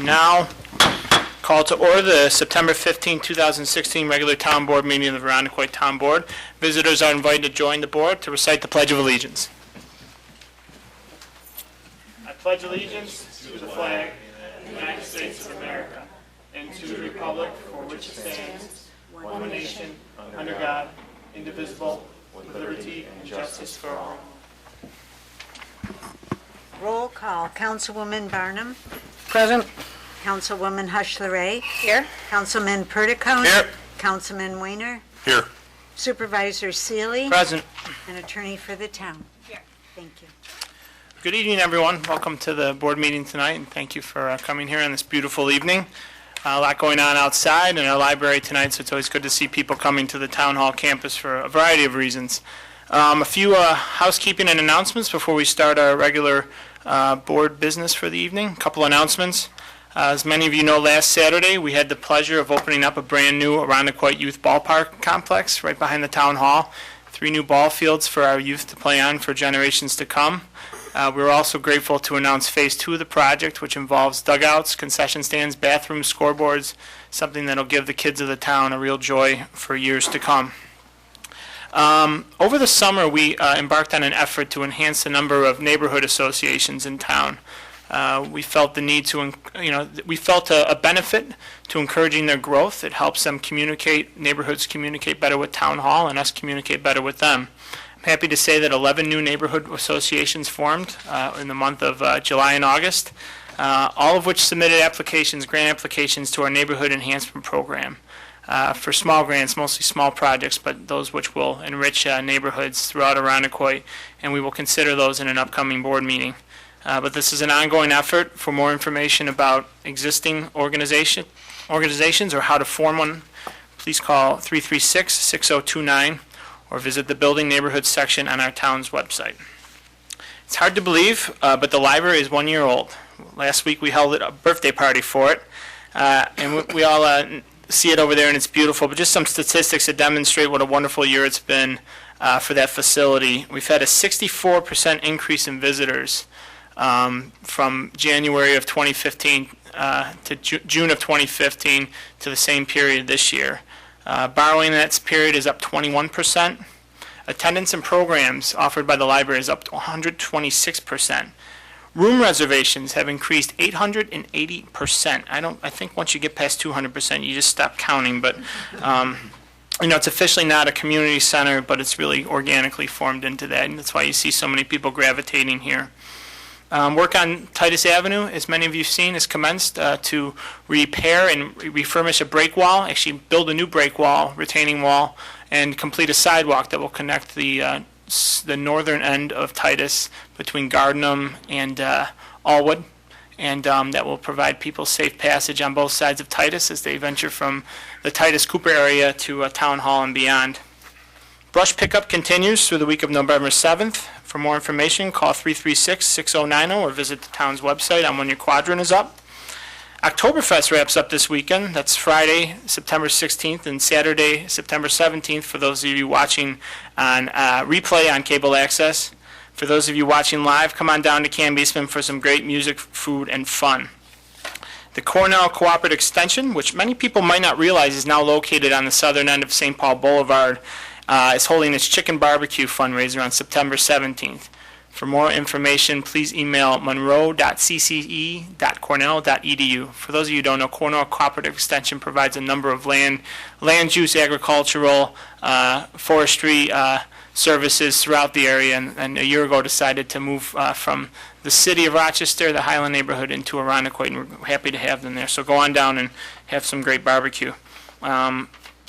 now call to order the September 15, 2016 regular town board meeting of the Irondequoit Town Board. Visitors are invited to join the board to recite the Pledge of Allegiance. I pledge allegiance to the flag of the United States of America and to the republic for which it stands, one nation, under God, indivisible, with liberty and justice for all. Roll call. Councilwoman Barnum. Present. Councilwoman Hush-LaRae. Here. Councilman Perticone. Here. Councilman Weiner. Here. Supervisor Seeley. Present. And attorney for the town. Here. Thank you. Good evening, everyone. Welcome to the board meeting tonight, and thank you for coming here on this beautiful evening. A lot going on outside in our library tonight, so it's always good to see people coming to the Town Hall campus for a variety of reasons. A few housekeeping and announcements before we start our regular board business for the evening. A couple announcements. As many of you know, last Saturday we had the pleasure of opening up a brand new Irondequoit Youth Ballpark complex right behind the Town Hall. 3 new ball fields for our youth to play on for generations to come. We're also grateful to announce Phase 2 of the project, which involves dugouts, concession stands, bathrooms, scoreboards, something that will give the kids of the town a real joy for years to come. Over the summer, we embarked on an effort to enhance the number of neighborhood associations in town. We felt the need to, we felt a benefit to encouraging their growth. It helps them communicate, neighborhoods communicate better with Town Hall, and us communicate better with them. I'm happy to say that 11 new neighborhood associations formed in the month of July and August, all of which submitted applications, grant applications to our neighborhood enhancement program for small grants, mostly small projects, but those which will enrich neighborhoods throughout Irondequoit, and we will consider those in an upcoming board meeting. But this is an ongoing effort. For more information about existing organizations or how to form one, please call 336-6029 or visit the Building Neighborhoods section on our town's website. It's hard to believe, but the library is 1 year old. Last week we held a birthday party for it, and we all see it over there, and it's beautiful. But just some statistics that demonstrate what a wonderful year it's been for that facility. We've had a 64% increase in visitors from January of 2015 to June of 2015 to the same period this year. Borrowing in that period is up 21%. Attendance and programs offered by the library is up to 126%. Room reservations have increased 880%. I think once you get past 200%, you just stop counting. But it's officially not a community center, but it's really organically formed into that, and that's why you see so many people gravitating here. Work on Titus Avenue, as many of you have seen, has commenced to repair and refurbish a break wall, actually build a new break wall, retaining wall, and complete a sidewalk that will connect the northern end of Titus between Gardinum and Allwood, and that will provide people safe passage on both sides of Titus as they venture from the Titus-Cooper area to Town Hall and beyond. Brush pickup continues through the week of November 7th. For more information, call 336-6090 or visit the town's website on when your quadrant is up. Oktoberfest wraps up this weekend. That's Friday, September 16th, and Saturday, September 17th, for those of you watching on replay on cable access. For those of you watching live, come on down to Camp Eastman for some great music, food, and fun. The Cornell Cooperative Extension, which many people might not realize is now located on the southern end of St. Paul Boulevard, is holding its chicken barbecue fundraiser on September 17th. For more information, please email monroe.cce.cornell.edu. For those of you who don't know, Cornell Cooperative Extension provides a number of land use, agricultural, forestry services throughout the area, and a year ago decided to move from the city of Rochester, the Highland neighborhood, into Irondequoit, and we're happy to have them there. So go on down and have some great barbecue.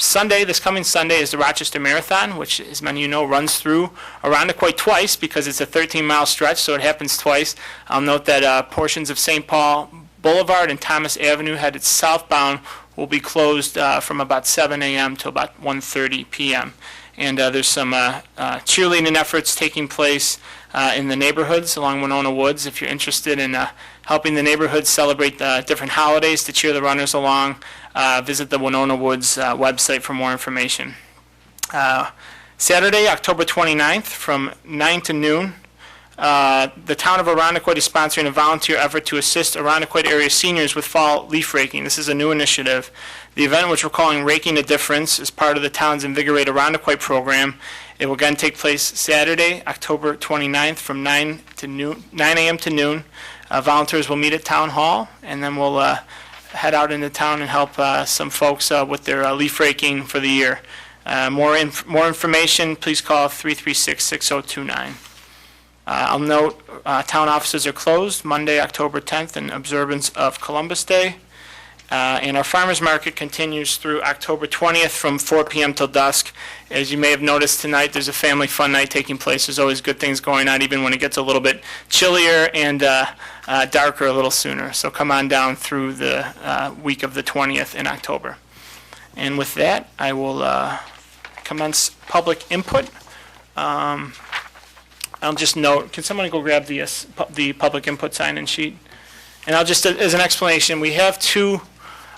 This coming Sunday, is the Rochester Marathon, which, as many of you know, runs through Irondequoit twice because it's a 13-mile stretch, so it happens twice. I'll note that portions of St. Paul Boulevard and Thomas Avenue headed southbound will be closed from about 7 a.m. to about 1:30 p.m. And there's some cheerleading efforts taking place in the neighborhoods along Winona Woods. If you're interested in helping the neighborhood celebrate different holidays to cheer the runners along, visit the Winona Woods website for more information. Saturday, October 29th, from 9 to noon, the town of Arundecoit is sponsoring a volunteer effort to assist Arundecoit area seniors with fall leaf raking. This is a new initiative. The event, which we're calling Raking a Difference, is part of the town's Invigorate Arundecoit program. It will again take place Saturday, October 29th from 9 a.m. to noon. Volunteers will meet at Town Hall, and then we'll head out into town and help some folks with their leaf raking for the year. More information, please call 336-6029. I'll note town offices are closed Monday, October 10th in observance of Columbus Day. And our farmers market continues through October 20th from 4 p.m. till dusk. As you may have noticed tonight, there's a family fun night taking place. There's always good things going on, even when it gets a little bit chillier and darker a little sooner. So come on down through the week of the 20th in October. And with that, I will commence public input. I'll just note, can someone go grab the public input sign-in sheet? And I'll just, as an explanation, we have two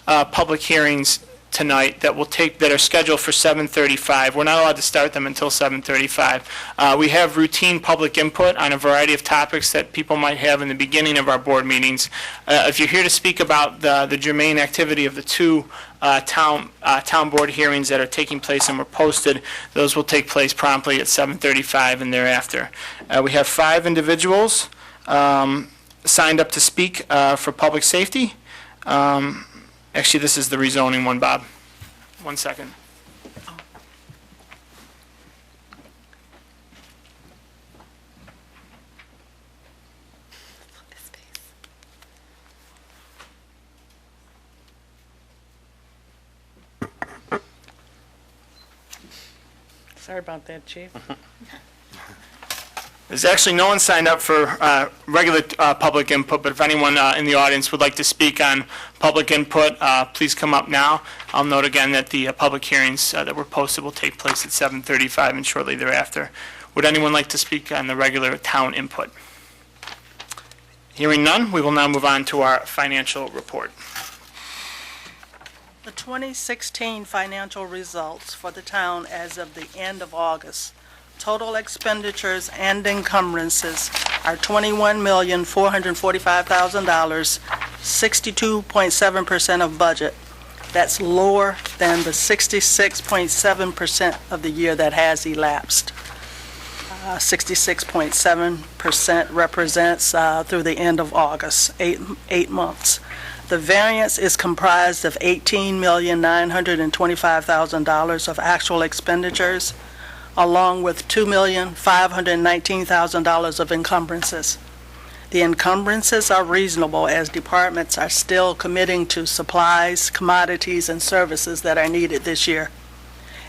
public hearings tonight that are scheduled for 7:35. We're not allowed to start them until 7:35. We have routine public input on a variety of topics that people might have in the beginning of our board meetings. If you're here to speak about the germane activity of the two town board hearings that are taking place and were posted, those will take place promptly at 7:35 and thereafter. We have 5 individuals signed up to speak for public safety. Actually, this is the rezoning one, Bob. 1 second. Sorry about that, Chief. There's actually no one signed up for regular public input, but if anyone in the audience would like to speak on public input, please come up now. I'll note again that the public hearings that were posted will take place at 7:35 and shortly thereafter. Would anyone like to speak on the regular town input? Hearing none, we will now move on to our financial report. The 2016 financial results for the town as of the end of August. Total expenditures and encumbrances are $21,445,000, 62.7% of budget. That's lower than the 66.7% of the year that has elapsed. 66.7% represents through the end of August, eight months. The variance is comprised of $18,925,000 of actual expenditures, along with $2,519,000 of encumbrances. The encumbrances are reasonable as departments are still committing to supplies, commodities, and services that are needed this year.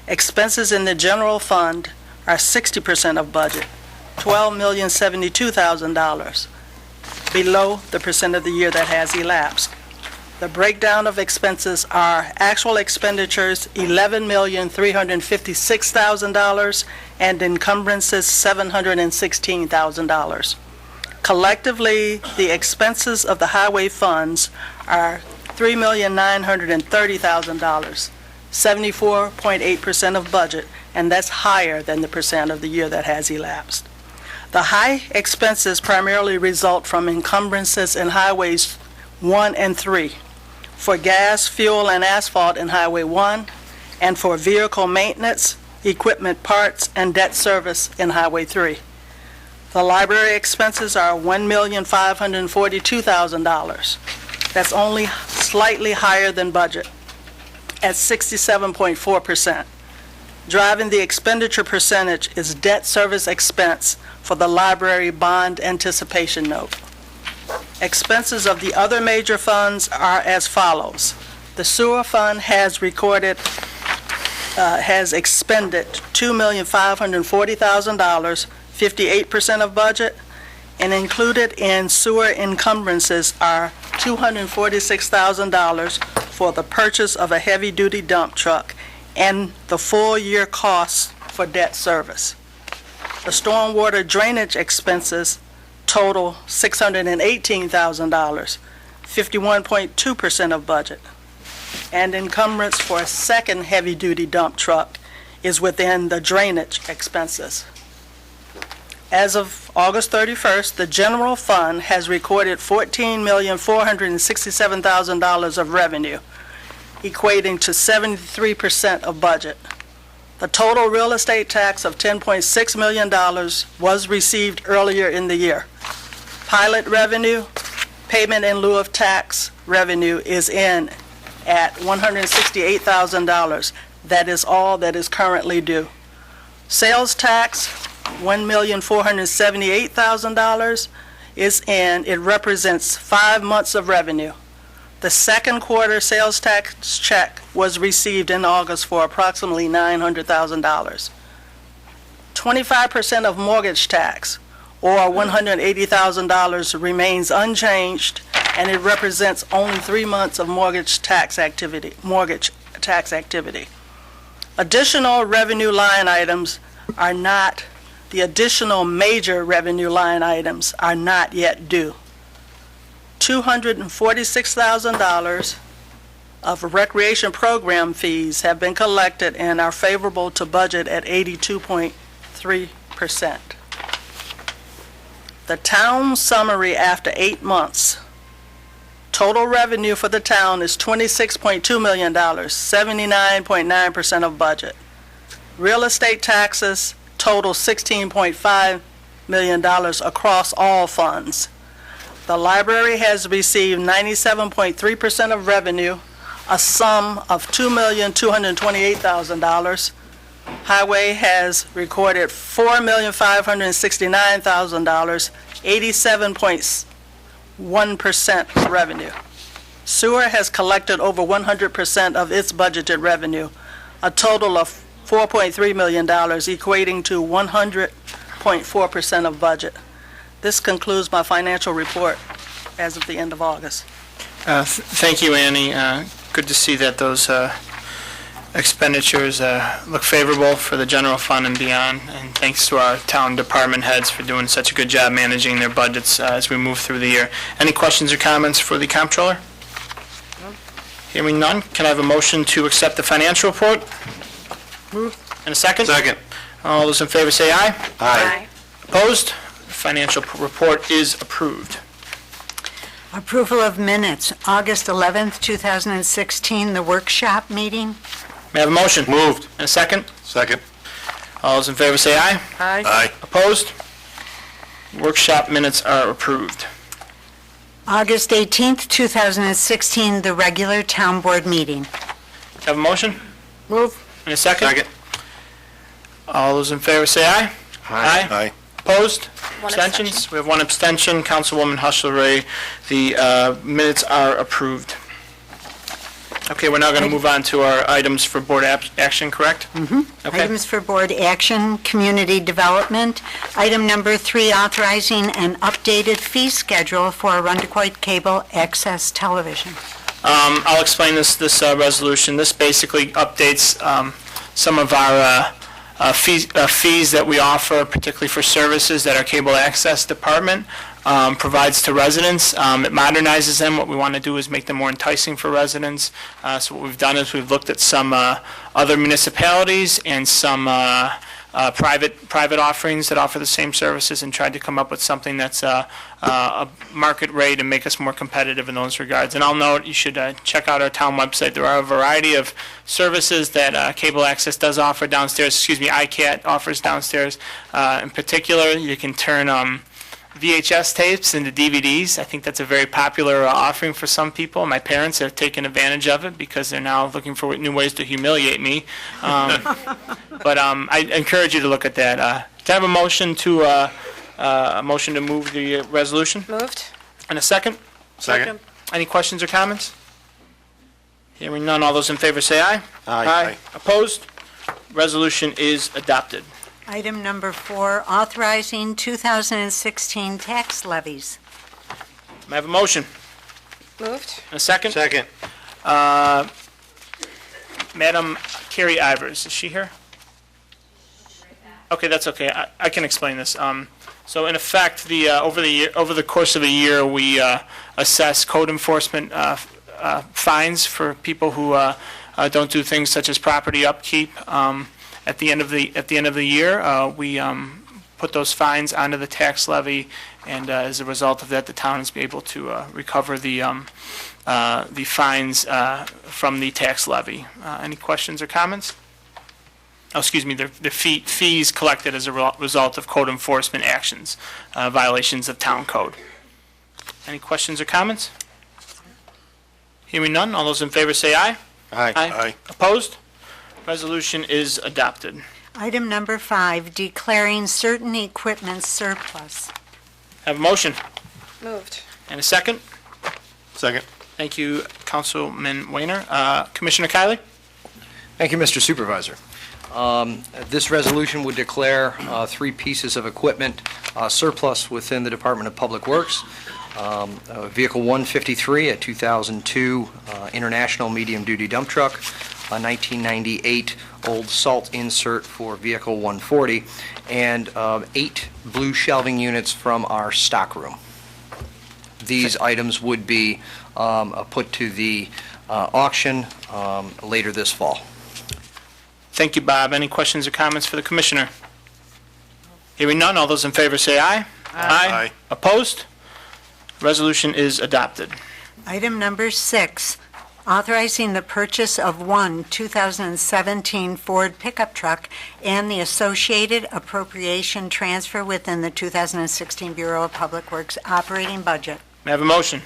Expenses in the general fund are 60% of budget, $12,072,000, below the percent of the year that has elapsed. The breakdown of expenses are actual expenditures, $11,356,000, and encumbrances, $716,000. Collectively, the expenses of the highway funds are $3,930,000, 74.8% of budget, and that's higher than the percent of the year that has elapsed. The high expenses primarily result from encumbrances in highways 1 and 3. For gas, fuel, and asphalt in Highway 1, and for vehicle maintenance, equipment parts, and debt service in Highway 3. The library expenses are $1,542,000. That's only slightly higher than budget, at 67.4%. Driving the expenditure percentage is debt service expense for the library bond anticipation note. Expenses of the other major funds are as follows. The sewer fund has expended $2,540,000, 58% of budget, and included in sewer encumbrances are $246,000 for the purchase of a heavy-duty dump truck and the full-year costs for debt service. The stormwater drainage expenses total $618,000, 51.2% of budget. And encumbrance for a second heavy-duty dump truck is within the drainage expenses. As of August 31st, the general fund has recorded $14,467,000 of revenue, equating to 73% of budget. The total real estate tax of $10.6 million was received earlier in the year. Pilot revenue, payment in lieu of tax revenue is in at $168,000. That is all that is currently due. Sales tax, $1,478,000 is in. It represents 5 months of revenue. The second quarter sales tax check was received in August for approximately $900,000. 25% of mortgage tax, or $180,000, remains unchanged, and it represents only 3 months of mortgage tax activity. Additional revenue line items are not, the additional major revenue line items are not yet due. $246,000 of recreation program fees have been collected and are favorable to budget at 82.3%. The town summary after 8 months. Total revenue for the town is $26.2 million, 79.9% of budget. Real estate taxes total $16.5 million across all funds. The library has received 97.3% of revenue, a sum of $2,228,000. Highway has recorded $4,569,000, 87.1% revenue. Sewer has collected over 100% of its budgeted revenue, a total of $4.3 million, equating to 100.4% of budget. This concludes my financial report as of the end of August. Thank you, Annie. Good to see that those expenditures look favorable for the general fund and beyond. And thanks to our town department heads for doing such a good job managing their budgets as we move through the year. Any questions or comments for the comptroller? Hearing none, can I have a motion to accept the financial report? Moved. And a second? Second. All those in favor say aye. Aye. Opposed? Financial report is approved. Approval of minutes, August 11th, 2016, the workshop meeting. May I have a motion? Moved. And a second? Second. All those in favor say aye. Aye. Opposed? Workshop minutes are approved. August 18th, 2016, the regular town board meeting. Have a motion? Move. And a second? Second. All those in favor say aye. Aye. Aye. Opposed? Abstentions? We have one abstention, Councilwoman Hushelray. The minutes are approved. Okay, we're now going to move on to our items for board action, correct? Mm-hmm. Okay. Items for board action, community development. Item number 3, authorizing an updated fee schedule for Arundecoit Cable Access Television. I'll explain this resolution. This basically updates some of our fees that we offer, particularly for services that our cable access department provides to residents. It modernizes them. What we want to do is make them more enticing for residents. So what we've done is we've looked at some other municipalities and some private offerings that offer the same services and tried to come up with something that's a market rate and make us more competitive in those regards. And I'll note, you should check out our town website. There are a variety of services that cable access does offer downstairs, ICAT offers downstairs. In particular, you can turn VHS tapes into DVDs. I think that's a very popular offering for some people. My parents have taken advantage of it because they're now looking for new ways to humiliate me. But I encourage you to look at that. Can I have a motion to move the resolution? Moved. And a second? Second. Any questions or comments? Hearing none, all those in favor say aye. Aye. Opposed? Resolution is adopted. Item number 4, authorizing 2016 tax levies. May I have a motion? Moved. And a second? Second. Madam Carrie Ivers, is she here? Okay, that's okay. I can explain this. So in effect, over the course of a year, we assess code enforcement fines for people who don't do things such as property upkeep. At the end of the year, we put those fines onto the tax levy, and as a result of that, the town is able to recover the fines from the tax levy. Any questions or comments? Oh, excuse me, the fees collected as a result of code enforcement actions, violations of town code. Any questions or comments? Hearing none, all those in favor say aye. Aye. Opposed? Resolution is adopted. Item number 5, declaring certain equipment surplus. Have a motion Moved. and a second. Second. Thank you, Councilman Weiner. Commissioner Kiley? Thank you, Mr. Supervisor. This resolution would declare 3 pieces of equipment surplus within the Department of Public Works. Vehicle 153, a 2002 International medium-duty dump truck, a 1998 old salt insert for Vehicle 140, and 8 blue shelving units from our stockroom. These items would be put to the auction later this fall. Thank you, Bob. Any questions or comments for the Commissioner? Hearing none, all those in favor say aye. Aye. Opposed? Resolution is adopted. Item number 6, authorizing the purchase of one 2017 Ford pickup truck and the associated appropriation transfer within the 2016 Bureau of Public Works operating budget. May I have a motion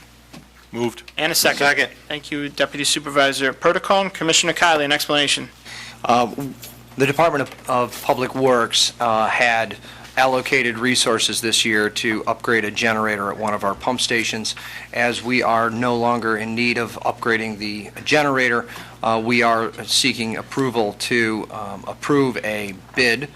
Moved. and a second? Second. Thank you, Deputy Supervisor Perticone. Commissioner Kiley, an explanation. The Department of Public Works had allocated resources this year to upgrade a generator at one of our pump stations. As we are no longer in need of upgrading the generator, we are seeking approval to approve a bid,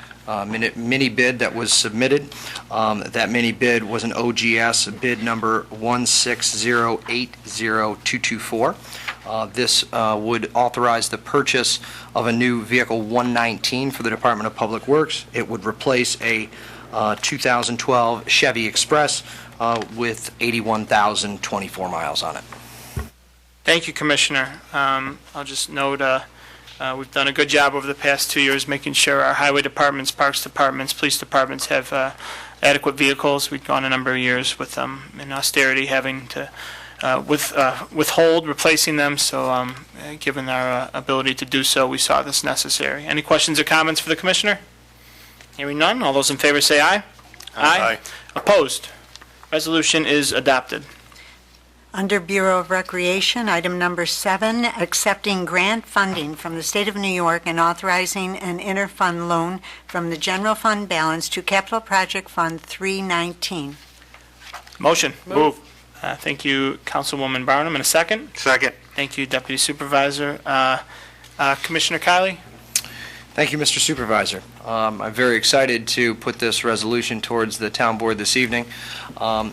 mini bid that was submitted. That mini bid was an OGS bid number 1608024. This would authorize the purchase of a new Vehicle 119 for the Department of Public Works. It would replace a 2012 Chevy Express with 81,024 miles on it. Thank you, Commissioner. I'll just note we've done a good job over the past 2 years making sure our highway departments, parks departments, police departments have adequate vehicles. We've gone a number of years with them in austerity having to withhold replacing them, so given our ability to do so, we saw this necessary. Any questions or comments for the Commissioner? Hearing none, all those in favor say aye. Aye. Opposed? Resolution is adopted. Under Bureau of Recreation, item number 7, accepting grant funding from the State of New York and authorizing an interfund loan from the general fund balance to Capital Project Fund 319. Motion. Move. Thank you, Councilwoman Barnum. And a second? Second. Thank you, Deputy Supervisor. Commissioner Kiley? Thank you, Mr. Supervisor. I'm very excited to put this resolution towards the town board this evening.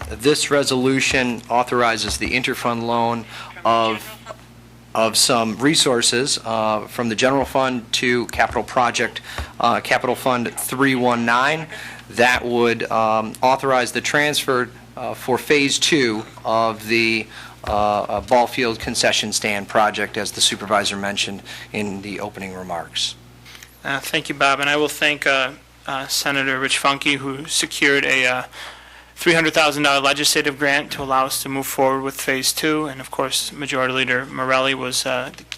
This resolution authorizes the interfund loan of some resources from the general fund to capital project, Capital Fund 319. That would authorize the transfer for Phase 2 of the ball field concession stand project, as the supervisor mentioned in the opening remarks. Thank you, Bob. And I will thank Senator Rich Funke, who secured a $300,000 legislative grant to allow us to move forward with Phase 2. And of course, Majority Leader Morelli was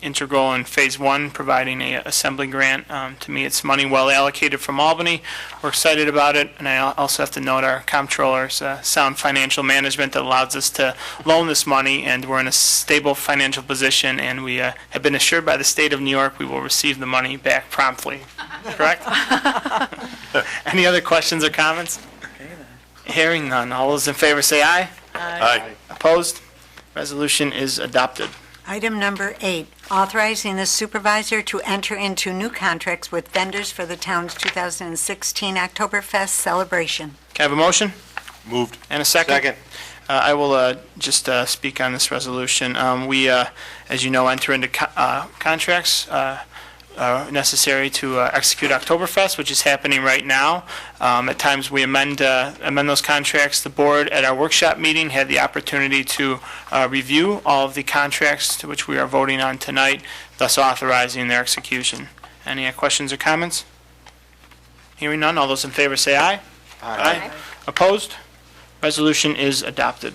integral in Phase 1, providing a assembly grant. To me, it's money well allocated from Albany. We're excited about it. And I also have to note our comptroller's sound financial management that allows us to loan this money. And we're in a stable financial position. And we have been assured by the state of New York we will receive the money back promptly. Correct? Any other questions or comments? Hearing none. All those in favor say aye. Aye. Opposed? Resolution is adopted. Item number 8, authorizing the supervisor to enter into new contracts with vendors for the town's 2016 Oktoberfest celebration. Can I have a motion Moved. and a second? Second. I will just speak on this resolution. We, as you know, enter into contracts necessary to execute Oktoberfest, which is happening right now. At times, we amend those contracts. The board, at our workshop meeting, had the opportunity to review all of the contracts to which we are voting on tonight, thus authorizing their execution. Any questions or comments? Hearing none, all those in favor say aye. Aye. Opposed? Resolution is adopted.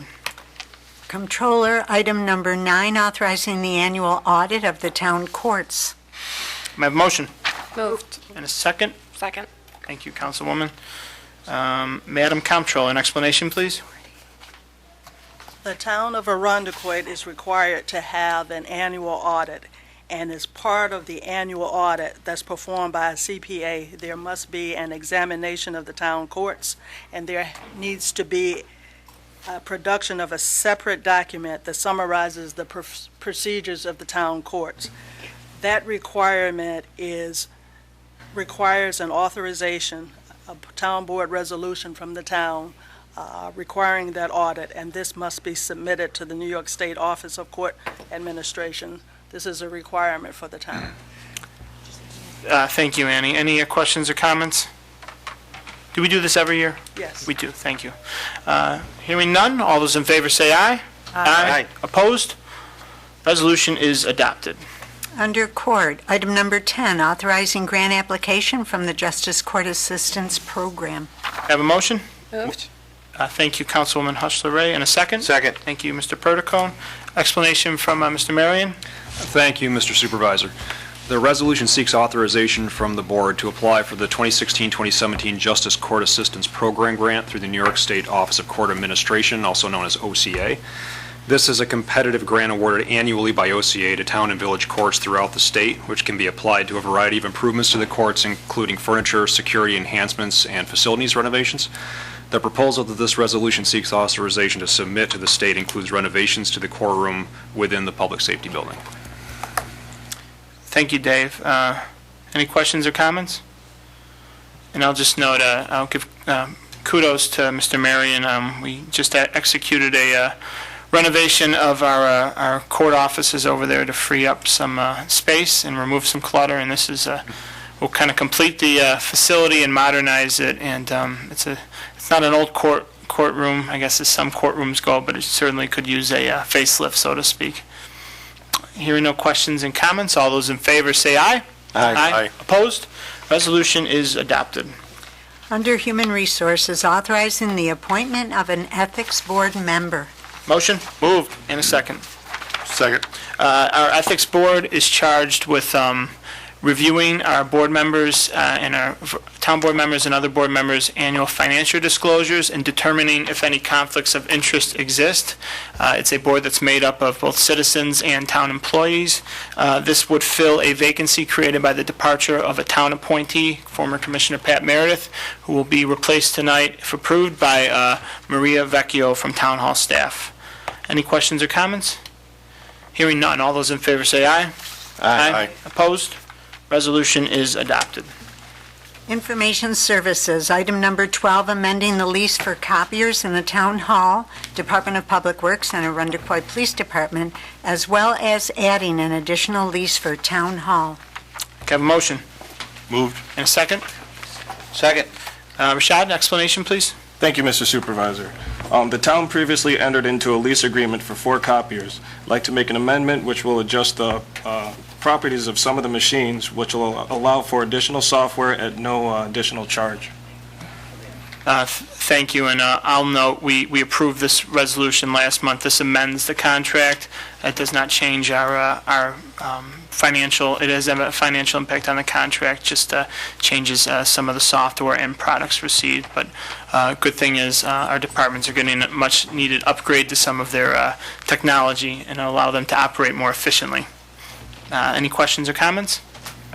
Comptroller, item number 9, authorizing the annual audit of the town courts. May I have a motion? Moved. And a second? Second. Thank you, Councilwoman. Madam Comptroller, an explanation, please? The town of Arundecoit is required to have an annual audit, and as part of the annual audit that's performed by a CPA, there must be an examination of the town courts, and there needs to be a production of a separate document that summarizes the procedures of the town courts. That requirement requires an authorization, a town board resolution from the town requiring that audit, and this must be submitted to the New York State Office of Court Administration. This is a requirement for the town. Thank you, Annie. Any questions or comments? Do we do this every year? Yes. We do, thank you. Hearing none, all those in favor say aye. Aye. Opposed? Resolution is adopted. Under Court, item number 10, authorizing grant application from the Justice Court Assistance Program. Have a motion? Moved. Thank you, Councilwoman Hustler-Ray. And a second? Second. Thank you, Mr. Perticone. Explanation from Mr. Marion. Thank you, Mr. Supervisor. The resolution seeks authorization from the board to apply for the 2016-2017 Justice Court Assistance Program grant through the New York State Office of Court Administration, also known as OCA. This is a competitive grant awarded annually by OCA to town and village courts throughout the state, which can be applied to a variety of improvements to the courts, including furniture, security enhancements, and facilities renovations. The proposal that this resolution seeks authorization to submit to the state includes renovations to the courtroom within the public safety building. Thank you, Dave. Any questions or comments? And I'll just note, I'll give kudos to Mr. Marion. We just executed a renovation of our court offices over there to free up some space and remove some clutter, and this is we'll kind of complete the facility and modernize it, and it's not an old courtroom, I guess as some courtrooms go, but it certainly could use a facelift, so to speak. Hearing no questions and comments, all those in favor say aye. Aye. Opposed? Resolution is adopted. Under Human Resources, authorizing the appointment of an Ethics Board member. Motion? Moved. And a second. Second. Our Ethics Board is charged with reviewing our board members and our town board members and other board members' annual financial disclosures and determining if any conflicts of interest exist. It's a board that's made up of both citizens and town employees. This would fill a vacancy created by the departure of a town appointee, former Commissioner Pat Meredith, who will be replaced tonight, if approved, by Maria Vecchio from Town Hall staff. Any questions or comments? Hearing none, all those in favor say aye. Aye. Opposed? Resolution is adopted. Information Services, item number 12, amending the lease for copiers in the Town Hall, Department of Public Works, and Arundecoit Police Department, as well as adding an additional lease for Town Hall. Can I have a motion? Moved. And a second? Second. Rashad, explanation, please? Thank you, Mr. Supervisor. The town previously entered into a lease agreement for 4 copiers. I'd like to make an amendment which will adjust the properties of some of the machines, which will allow for additional software at no additional charge. Thank you, and I'll note, we approved this resolution last month. This amends the contract. It does not change our financial, it does have a financial impact on the contract, just changes some of the software and products received. But good thing is our departments are getting a much-needed upgrade to some of their technology and allow them to operate more efficiently. Any questions or comments?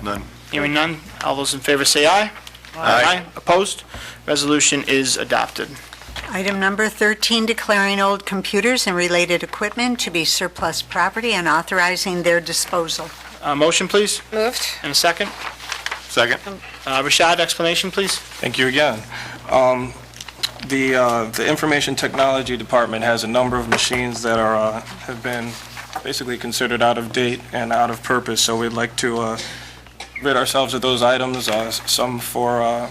None. Hearing none, all those in favor say aye. Aye. Opposed? Resolution is adopted. Item number 13, declaring old computers and related equipment to be surplus property and authorizing their disposal. Motion, please, Moved. and a second. Second. Rashad, explanation, please. Thank you again. The Information Technology Department has a number of machines that have been basically considered out of date and out of purpose, so we'd like to rid ourselves of those items, some for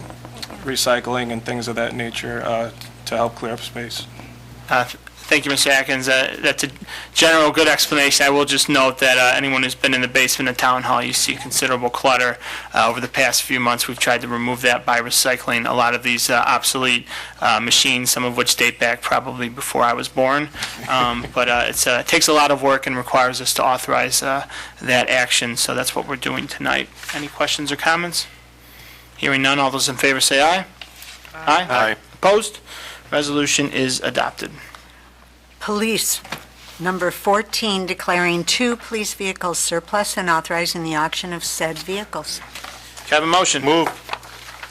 recycling and things of that nature, to help clear up space. Thank you, Mr. Atkins. That's a general good explanation. I will just note that anyone who's been in the basement of Town Hall, you see considerable clutter. Over the past few months, we've tried to remove that by recycling a lot of these obsolete machines, some of which date back probably before I was born. But it takes a lot of work and requires us to authorize that action, so that's what we're doing tonight. Any questions or comments? Hearing none, all those in favor say aye. Aye. Aye. Opposed? Resolution is adopted. Police, number 14, declaring 2 police vehicles surplus and authorizing the auction of said vehicles. Can I have a motion? Move.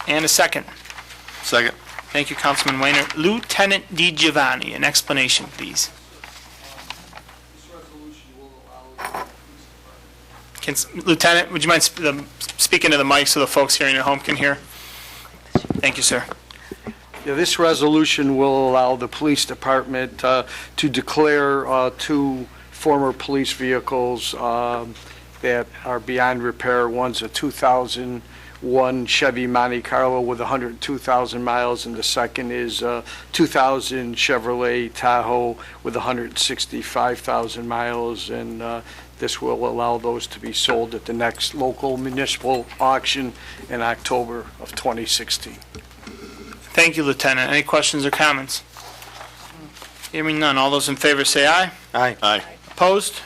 And a second. Second. Thank you, Councilman Weiner. Lieutenant Di Giovanni, an explanation, please. Lieutenant, would you mind speaking to the mic so the folks hearing at home can hear? Thank you, sir. Yeah, this resolution will allow the police department to declare 2 former police vehicles that are beyond repair. One's a 2001 Chevy Monte Carlo with 102,000 miles, and the second is a 2000 Chevrolet Tahoe with 165,000 miles. And this will allow those to be sold at the next local municipal auction in October of 2016. Thank you, Lieutenant. Any questions or comments? Hearing none. All those in favor say aye. Aye. Opposed?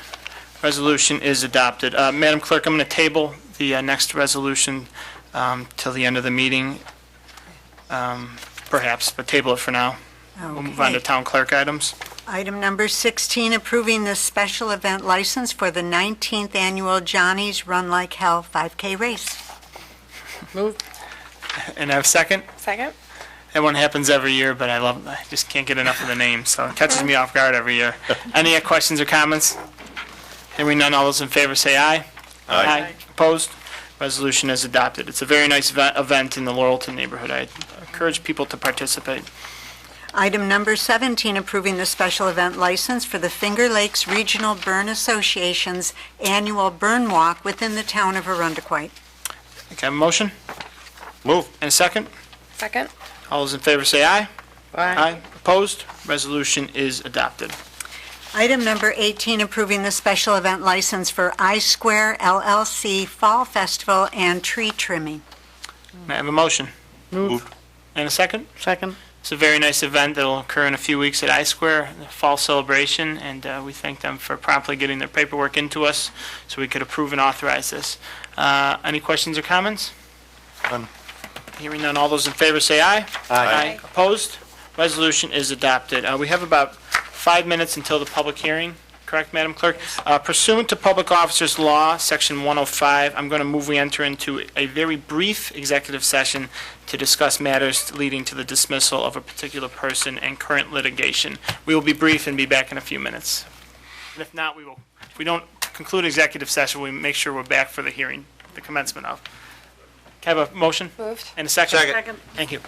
Resolution is adopted. Madam Clerk, I'm going to table the next resolution till the end of the meeting, perhaps, but table it for now. We'll move on to town clerk items. Item number 16, approving the special event license for the 19th annual Johnny's Run Like Hell 5K race. And I have a second? Second? That one happens every year, but I just can't get enough of the name, so it catches me off guard every year. Any questions or comments? Hearing none, all those in favor say aye. Aye. Opposed? Resolution is adopted. It's a very nice event in the Laurelton neighborhood. I encourage people to participate. Item number 17, approving the special event license for the Finger Lakes Regional Burn Association's annual burn walk within the town of Arundequite. Can I have a motion? Move. And a second? Second? All those in favor say aye. Aye. Opposed? Resolution is adopted. Item number 18, approving the special event license for I-Square LLC Fall Festival and tree trimming. May I have a motion? Move. And a second? Second. It's a very nice event that will occur in a few weeks at I-Square, the fall celebration, and we thank them for promptly getting their paperwork into us so we could approve and authorize this. Any questions or comments? None. Hearing none, all those in favor say aye. Aye. Opposed? Resolution is adopted. We have about 5 minutes until the public hearing, correct, Madam Clerk? Pursuant to Public Officers Law, Section 105, I'm going to move we enter into a very brief executive session to discuss matters leading to the dismissal of a particular person and current litigation. We will be brief and be back in a few minutes. And if not, if we don't conclude executive session, we make sure we're back for the hearing, the commencement of. Can I have a motion? Moved. And a second? Second. Thank you.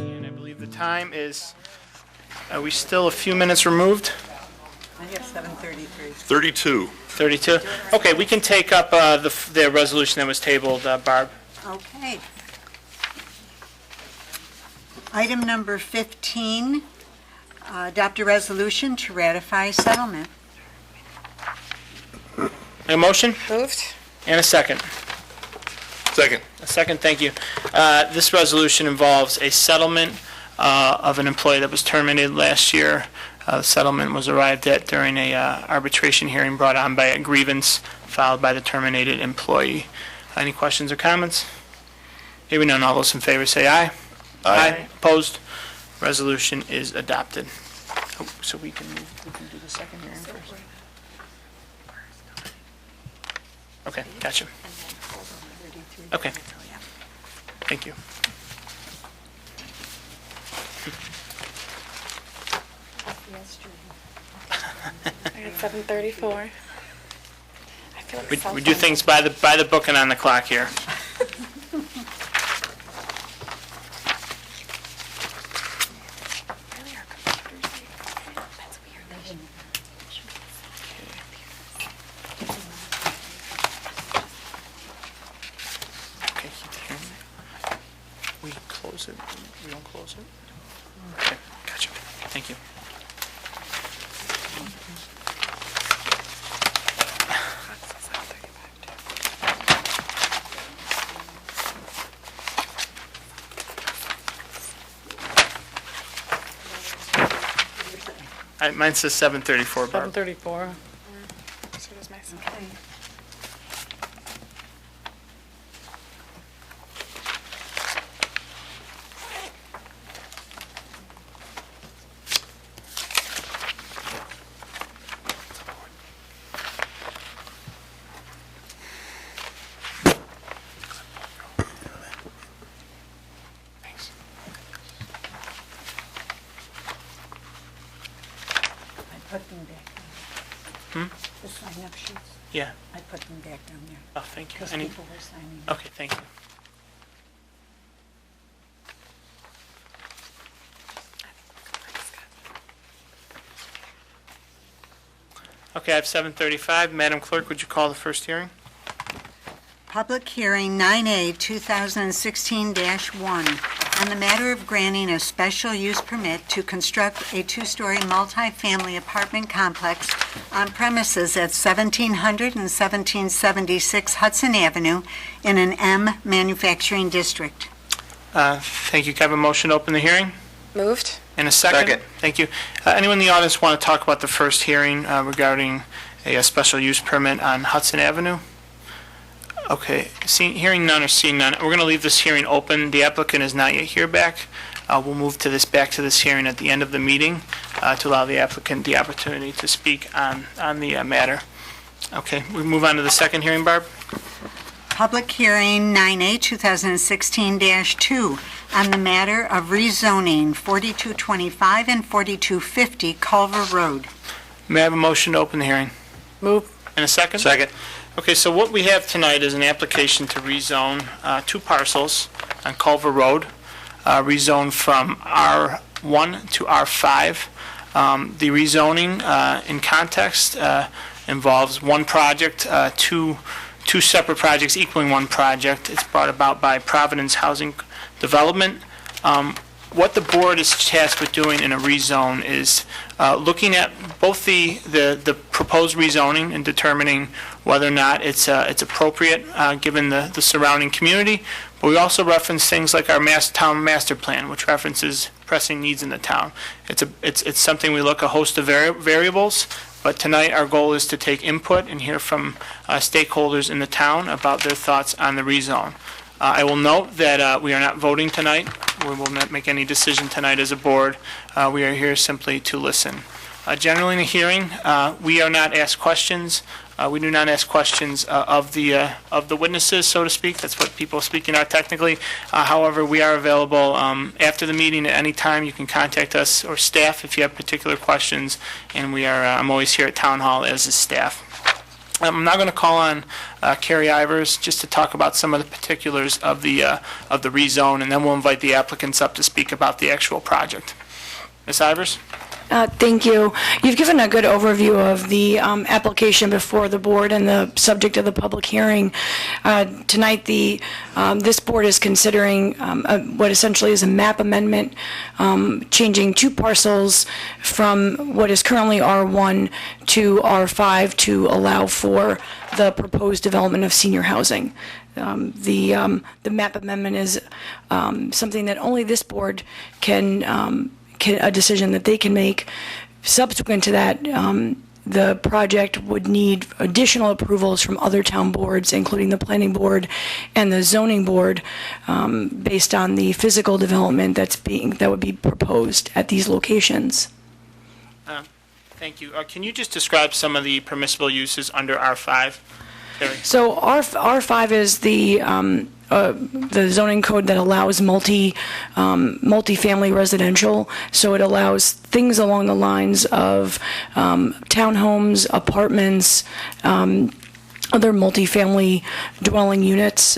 And I believe the time is, are we still a few minutes removed? I have 7:33. 32. 32? Okay, we can take up the resolution that was tabled, Barb. Okay. Item number 15, adopt a resolution to ratify settlement. A motion Moved. and a second. Second. A second, thank you. This resolution involves a settlement of an employee that was terminated last year. The settlement was arrived at during a arbitration hearing brought on by a grievance filed by the terminated employee. Any questions or comments? Hearing none, all those in favor say aye. Aye. Opposed? Resolution is adopted. Oh, so we can do the second hearing first. Okay, gotcha. Okay. Thank you. I got 7:34. I feel like We do things by the book and on the clock here. That's weird. Okay, keep the hearing. We close it, we don't close it? Okay, gotcha. Thank you. Mine says 7:34, Barb. 7:34. So does my son. Thanks. I put them back. The sign-up sheets, Yeah, I put them back down there, oh, thank you. because Any, people were signing. okay, thank you. Okay, I have 7:35. Madam Clerk, would you call the first hearing? Public hearing 9A 2016-1 on the matter of granting a special use permit to construct a two-story multifamily apartment complex on premises at 1700 and 1776 Hudson Avenue in an M manufacturing district. Thank you. Can I have a motion to open the hearing? Moved. And a second? Second. Thank you. Anyone in the audience want to talk about the first hearing regarding a special use permit on Hudson Avenue? Okay, hearing none or seeing none, we're going to leave this hearing open. The applicant is not yet here back. We'll move back to this hearing at the end of the meeting to allow the applicant the opportunity to speak on the matter. Okay, we move on to the second hearing, Barb? Public hearing 9A 2016-2 on the matter of rezoning 4225 and 4250 Culver Road. May I have a motion to open the hearing? Move. And a second? Second. Okay, so what we have tonight is an application to rezone two parcels on Culver Road, rezone from R1 to R5. The rezoning, in context, involves one project, two separate projects equaling one project. It's brought about by Providence Housing Development. What the board is tasked with doing in a rezone is looking at both the proposed rezoning and determining whether or not it's appropriate given the surrounding community. But we also reference things like our town master plan, which references pressing needs in the town. It's something we look a host of variables. But tonight, our goal is to take input and hear from stakeholders in the town about their thoughts on the rezone. I will note that we are not voting tonight. We will not make any decision tonight as a board. We are here simply to listen. Generally in a hearing, we are not asked questions. We do not ask questions of the witnesses, so to speak. That's what people speaking are technically. However, we are available after the meeting at any time. You can contact us or staff if you have particular questions, and I'm always here at Town Hall as is staff. I'm now going to call on Carrie Ivers just to talk about some of the particulars of the rezone, and then we'll invite the applicants up to speak about the actual project. Ms. Ivers? Thank you. You've given a good overview of the application before the board and the subject of the public hearing. Tonight, this board is considering what essentially is a map amendment, changing 2 parcels from what is currently R1 to R5 to allow for the proposed development of senior housing. The map amendment is something that only this board can a decision that they can make. Subsequent to that, the project would need additional approvals from other town boards, including the planning board and the zoning board, based on the physical development that would be proposed at these locations. Thank you. Can you just describe some of the permissible uses under R5? Carrie? So R5 is the zoning code that allows multi-family residential. So it allows things along the lines of townhomes, apartments, other multifamily dwelling units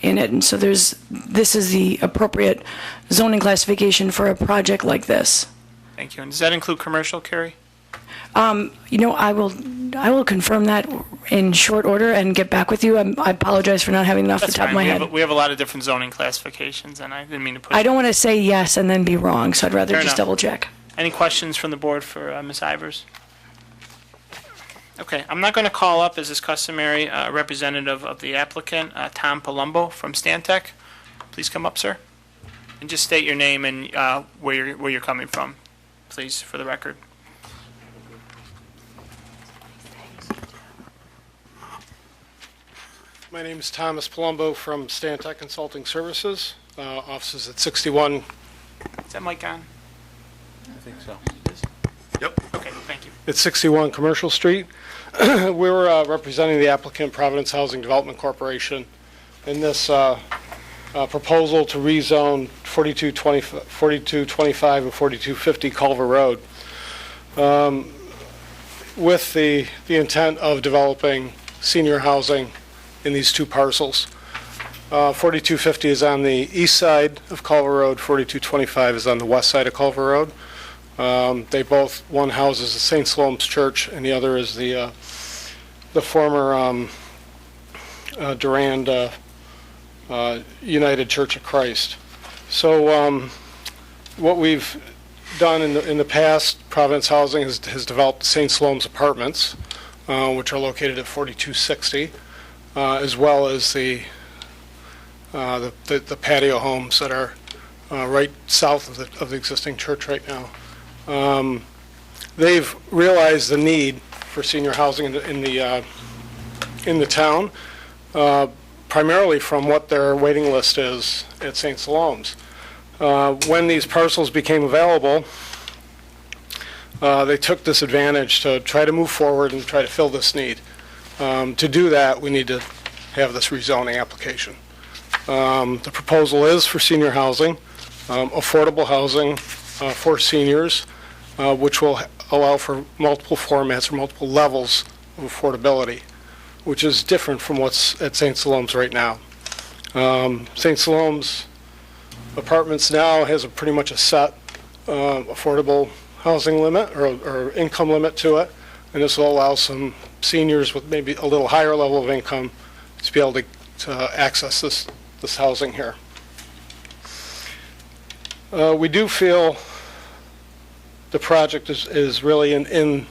in it. And so this is the appropriate zoning classification for a project like this. Thank you. And does that include commercial, Carrie? I will confirm that in short order and get back with you. I apologize for not having it off the top of my head. We have a lot of different zoning classifications, and I didn't mean to put. I don't want to say yes and then be wrong, so I'd rather Fair just enough. double check. Any questions from the board for Ms. Ivers? Okay, I'm not going to call up, as is customary, a representative of the applicant, Tom Palumbo from Stantec. Please come up, sir, and just state your name and where you're coming from, please, for the record. My name is Thomas Palumbo from Stantec Consulting Services, offices at 61. Is that mic on? I think so. Yep. Okay, thank you. It's 61 Commercial Street. We're representing the applicant, Providence Housing Development Corporation, in this proposal to rezone 4225 and 4250 Culver Road, with the intent of developing senior housing in these 2 parcels. 4250 is on the east side of Culver Road, 4225 is on the west side of Culver Road. One houses the St. Siloam's Church, and the other is the former Durand United Church of Christ. So what we've done in the past, Providence Housing has developed St. Siloam's Apartments, which are located at 4260. As well as the patio homes that are right south of the existing church right now. They've realized the need for senior housing in the town, primarily from what their waiting list is at St. Siloam's. When these parcels became available, they took this advantage to try to move forward and try to fill this need. To do that, we need to have this rezoning application. The proposal is for senior housing, affordable housing for seniors, which will allow for multiple formats or multiple levels of affordability, which is different from what's at St. Siloam's right now. St. Siloam's Apartments now has pretty much a set affordable housing limit or income limit to it, and this will allow some seniors with maybe a little higher level of income to be able to access this housing here. We do feel the project is really in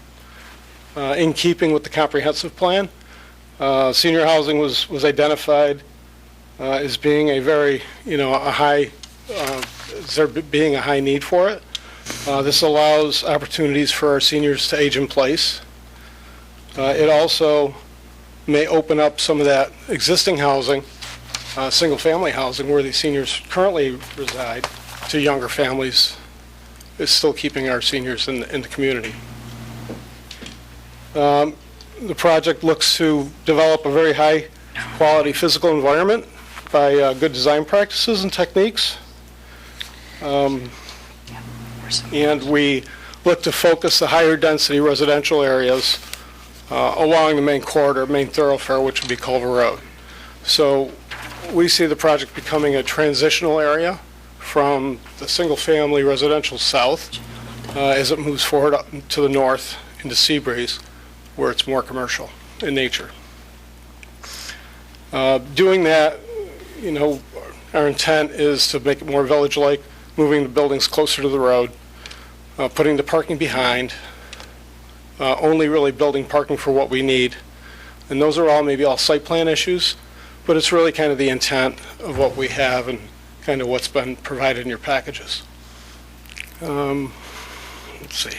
keeping with the comprehensive plan. Senior housing was identified as being a very, a high, there being a high need for it. This allows opportunities for our seniors to age in place. It also may open up some of that existing housing single-family housing where the seniors currently reside to younger families is still keeping our seniors in the community. The project looks to develop a very high-quality physical environment by good design practices and techniques. And we look to focus the higher-density residential areas along the main corridor, main thoroughfare, which would be Culver Road. So we see the project becoming a transitional area from the single-family residential south as it moves forward up to the north into Seabreeze, where it's more commercial in nature. Doing that, our intent is to make it more village-like, moving the buildings closer to the road, putting the parking behind, only really building parking for what we need. And those are maybe all site plan issues, but it's really kind of the intent of what we have and kind of what's been provided in your packages. Let's see.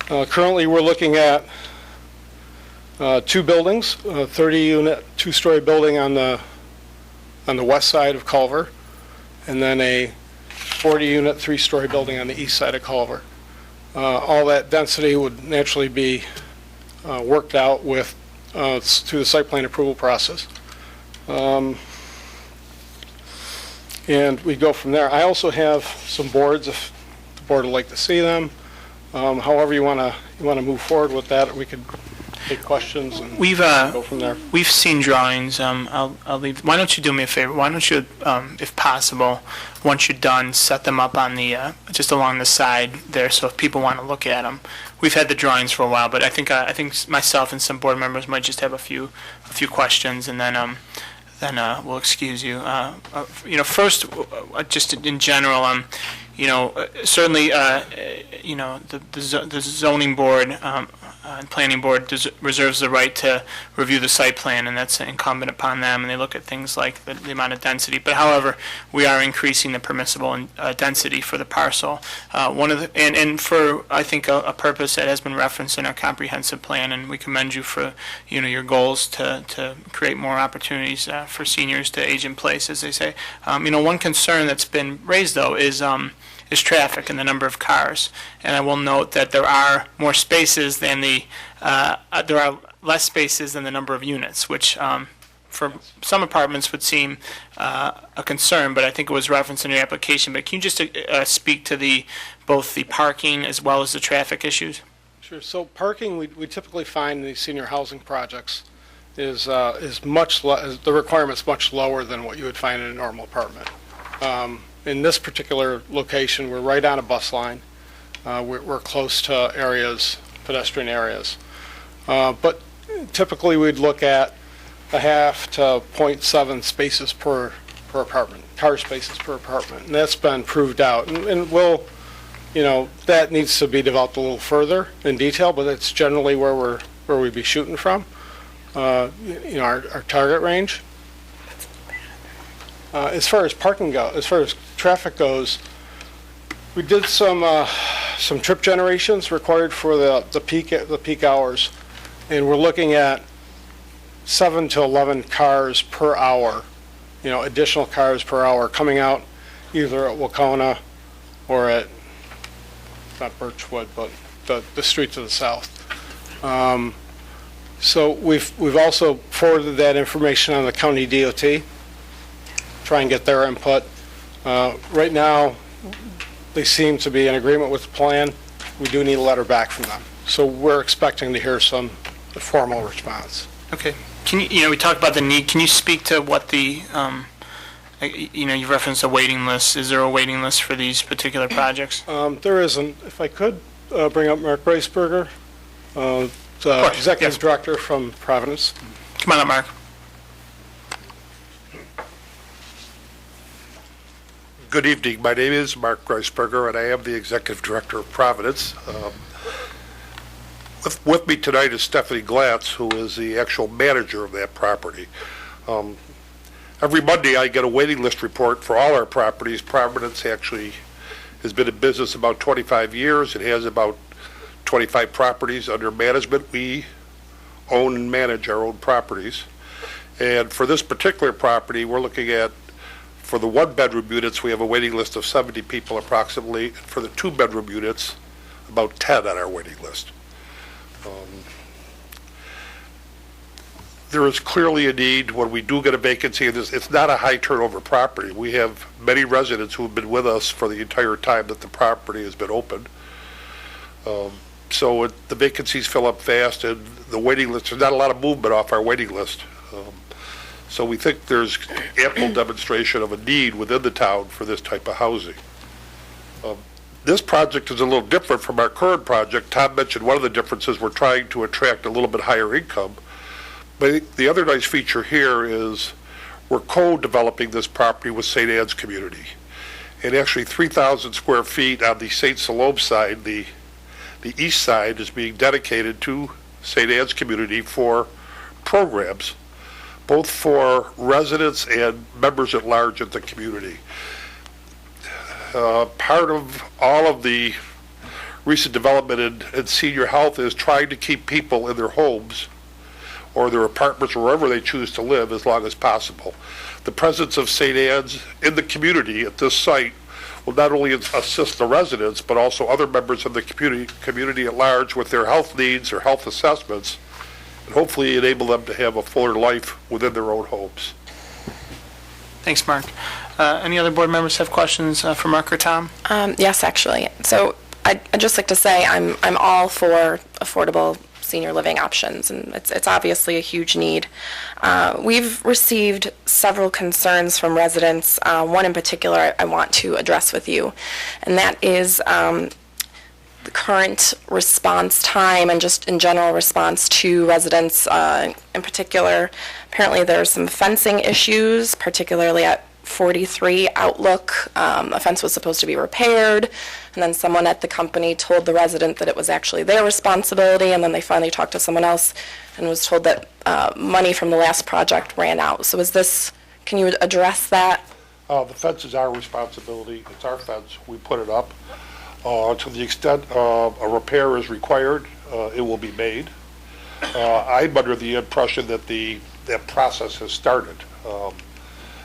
Currently, we're looking at 2 buildings, a 30-unit, 2-story building on the west side of Culver, and then a 40-unit, 3-story building on the east side of Culver. All that density would naturally be worked out with through the site plan approval process. And we go from there. I also have some boards, if the board would like to see them. However you want to move forward with that, we could take questions and go from there. We've seen drawings. I'll leave. Why don't you do me a favor? Why don't you, if possible, once you're done, set them up on the just along the side there, so if people want to look at them. We've had the drawings for a while, but I think myself and some board members might just have a few questions, and then we'll excuse you. First, just in general, certainly, the zoning board and planning board reserves the right to review the site plan, and that's incumbent upon them, and they look at things like the amount of density. But however, we are increasing the permissible density for the parcel. And for, I think, a purpose that has been referenced in our comprehensive plan, and we commend you for, your goals to create more opportunities for seniors to age in place, as they say. One concern that's been raised, though, is traffic and the number of cars. And I will note that there are more spaces than there are less spaces than the number of units, which for some apartments would seem a concern, but I think it was referenced in your application. But can you just speak to both the parking as well as the traffic issues? Sure. So parking, we typically find in these senior housing projects is much the requirement's much lower than what you would find in a normal apartment. In this particular location, we're right on a bus line. We're close to pedestrian areas. But typically, we'd look at 0.5 to 0.7 spaces per apartment, car spaces per apartment, and that's been proved out. And we'll, that needs to be developed a little further in detail, but that's generally where we'd be shooting from. Our target range. As far as traffic goes, we did some trip generations required for the peak hours, and we're looking at 7 to 11 cars per hour, additional cars per hour coming out either at Wacona or at, not Birchwood, but the street to the south. So we've also forwarded that information on the county DOT. Try and get their input. Right now, they seem to be in agreement with the plan. We do need a letter back from them. So we're expecting to hear some formal response. Okay. Can you, we talked about the need. Can you speak to what the, you referenced a waiting list. Is there a waiting list for these particular projects? There isn't. If I could bring up Mark Reisberger, the Executive Director from Providence. Come on up, Mark. Good evening. My name is Mark Reisberger, and I am the Executive Director of Providence. With me tonight is Stephanie Glatz, who is the actual manager of that property. Every Monday, I get a waiting list report for all our properties. Providence actually has been in business about 25 years. It has about 25 properties under management. We own and manage our own properties. And for this particular property, we're looking at, for the one-bedroom units, we have a waiting list of 70 people approximately. For the two-bedroom units, about 10 on our waiting list. There is clearly a need when we do get a vacancy. It's not a high turnover property. We have many residents who have been with us for the entire time that the property has been open. So the vacancies fill up fast, and the waiting list, there's not a lot of movement off our waiting list. So we think there's ample demonstration of a need within the town for this type of housing. This project is a little different from our current project. Tom mentioned one of the differences, we're trying to attract a little bit higher income. But the other nice feature here is we're co-developing this property with St. Anne's community. And actually 3,000 square feet on the St. Salome side, the east side, is being dedicated to St. Anne's community for programs, both for residents and members at large of the community. Part of all of the recent development in senior health is trying to keep people in their homes or their apartments, or wherever they choose to live, as long as possible. The presence of St. Anne's in the community at this site will not only assist the residents, but also other members of the community at large with their health needs or health assessments, and hopefully enable them to have a fuller life within their own homes. Thanks, Mark. Any other board members have questions for Mark or Tom? Yes, actually. So I'd just like to say I'm all for affordable senior living options, and it's obviously a huge need. We've received several concerns from residents, one in particular I want to address with you, and that is the current response time and just in general response to residents. In particular, apparently there's some fencing issues, particularly at 43 Outlook. A fence was supposed to be repaired, and then someone at the company told the resident that it was actually their responsibility, and then they finally talked to someone else and was told that money from the last project ran out. So can you address that? The fence is our responsibility. It's our fence. We put it up. To the extent a repair is required, it will be made. I'm under the impression that that process has started.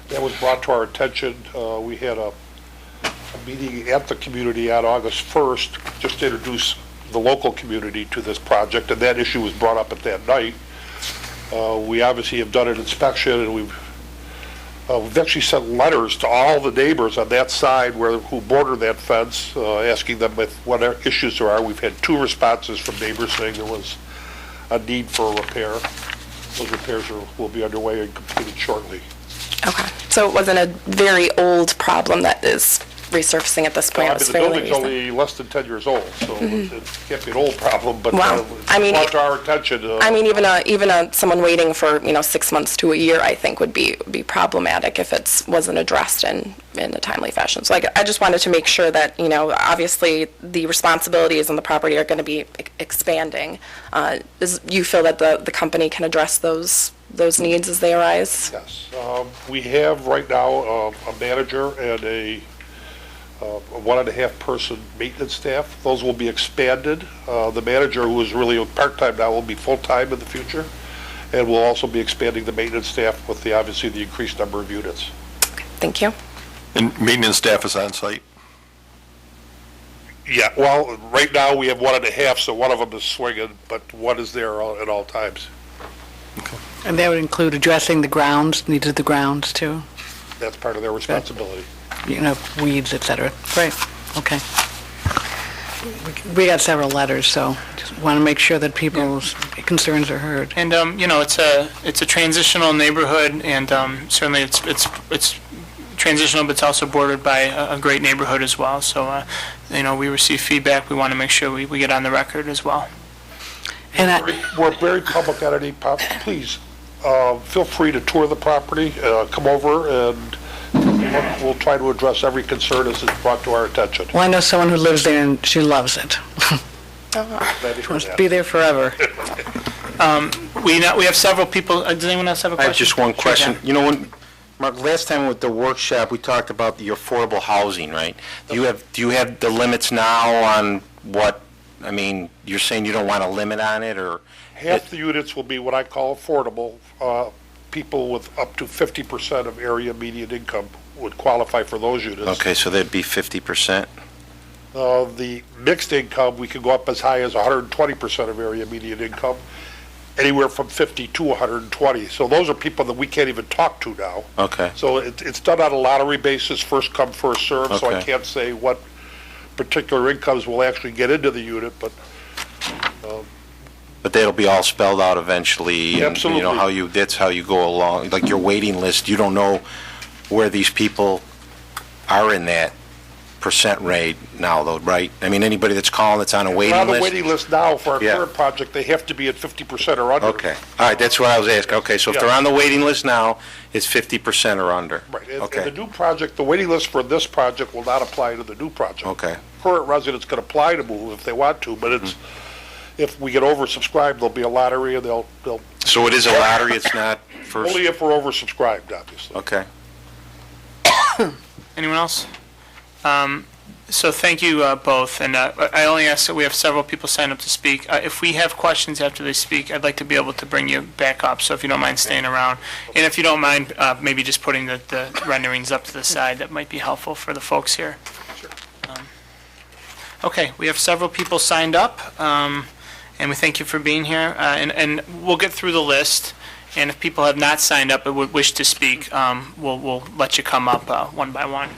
That was brought to our attention. We had a meeting at the community on August 1st just to introduce the local community to this project, and that issue was brought up at that night. We obviously have done an inspection, and we've actually sent letters to all the neighbors on that side who border that fence, asking them what issues there are. We've had 2 responses from neighbors saying there was a need for a repair. Those repairs will be underway and completed shortly. Okay, so it wasn't a very old problem that is resurfacing at this point. It was The fairly building's recent. only less than 10 years old, so it can't be an old problem, but Well, it's I mean, brought to our attention. Even someone waiting for 6 months to a year, I think would be problematic if it wasn't addressed in a timely fashion. So I just wanted to make sure that obviously the responsibilities on the property are going to be expanding. You feel that the company can address those needs as they arise? Yes. We have right now a manager and a 1.5 person maintenance staff. Those will be expanded. The manager, who is really part-time now, will be full-time in the future. And we'll also be expanding the maintenance staff with obviously the increased number of units. Thank you. And maintenance staff is on site? Yeah, well, right now we have 1.5, so one of them is swinging, but one is there at all times. And that would include addressing the grounds, needs of the grounds, too? That's part of their responsibility. Weeds, et cetera. Great, okay. We got several letters, so just want to make sure that people's concerns are heard. And it's a transitional neighborhood, and certainly it's transitional, but it's also bordered by a great neighborhood as well. So we receive feedback. We want to make sure we get on the record as well. And We're a very public entity. Please feel free to tour the property, come over, and we'll try to address every concern as it's brought to our attention. Well, I know someone who lives there and she loves it. She Wants to be there forever. We have several people. Does anyone else have a I question? have just one Sure, question. Dan. Mark, last time with the workshop, we talked about the affordable housing, right? Do you have the limits now on what, you're saying you don't want a limit on it, or? Half the units will be what I call affordable. people with up to 50% of area median income would qualify for those units. Okay, so that'd be 50%? The mixed income, we could go up as high as 120% of area median income, anywhere from 50 to 120. So those are people that we can't even talk to now. Okay. So it's done on a lottery basis, first come, first served, so I Okay. can't say what particular incomes will actually get into the unit, but But that'll be all spelled out eventually. and, Absolutely. That's how you go along. Like your waiting list, you don't know where these people are in that percent rate now, though, right? I mean, anybody that's calling that's on a we're waiting on the list? waiting list now for our Yeah. current project, they have to be at 50% or under. Okay. All right, that's what I was asking. Okay, so if Yeah. they're on the waiting list now, it's 50% or under? Right, and Okay. the new project, the waiting list for this project will not apply to the new project. Okay. Current residents can apply to move if they want to, but it's, if we get oversubscribed, there'll be a lottery, and they'll, So it is a lottery, it's not first? only if we're oversubscribed, obviously. Okay. Anyone else? So thank you both, and I only ask that we have several people sign up to speak. If we have questions after they speak, I'd like to be able to bring you back up, so if you don't mind staying around. And if you don't mind, maybe just putting the renderings up to the side, that might be helpful for the folks here. Okay, we have several people signed up, and we thank you for being here. And we'll get through the list, and if people have not signed up but would wish to speak, we'll let you come up one by one.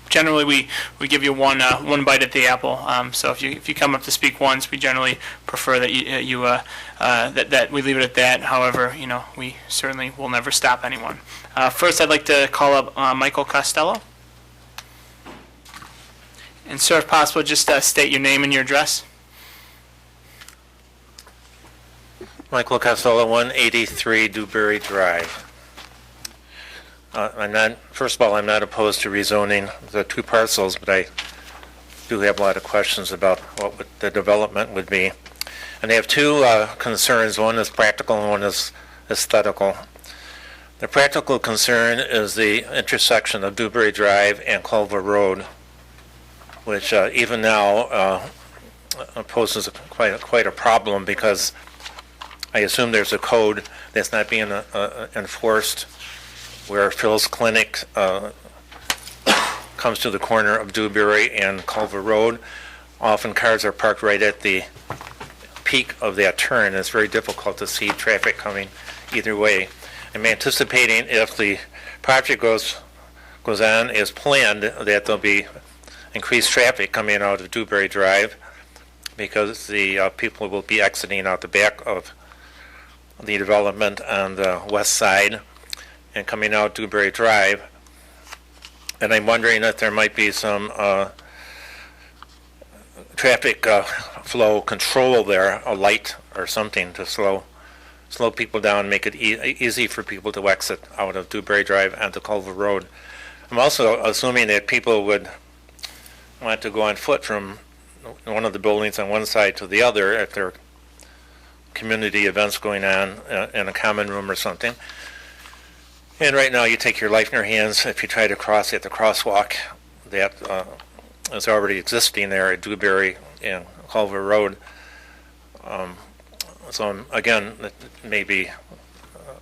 Generally, we give you one bite at the apple. So if you come up to speak once, we generally prefer that that we leave it at that. However, we certainly will never stop anyone. First, I'd like to call up Michael Costello. And sir, if possible, just state your name and your address. Michael Costello, 183 Dewberry Drive. First of all, I'm not opposed to rezoning the two parcels, but I do have a lot of questions about what the development would be. And I have two concerns. One is practical and one is aesthetical. The practical concern is the intersection of Dewberry Drive and Culver Road, which even now poses quite a problem because I assume there's a code that's not being enforced where Phil's Clinic comes to the corner of Dewberry and Culver Road. Often cars are parked right at the peak of that turn. It's very difficult to see traffic coming either way. I'm anticipating if the project goes on as planned that there'll be increased traffic coming out of Dewberry Drive because the people will be exiting out the back of the development on the west side and coming out Dewberry Drive. And I'm wondering if there might be some traffic flow control there, a light or something to slow people down, make it easy for people to exit out of Dewberry Drive onto Culver Road. I'm also assuming that people would want to go on foot from one of the buildings on one side to the other if there are community events going on in a common room or something. And right now, you take your life in your hands if you try to cross at the crosswalk that is already existing there at Dewberry and Culver Road. So again, maybe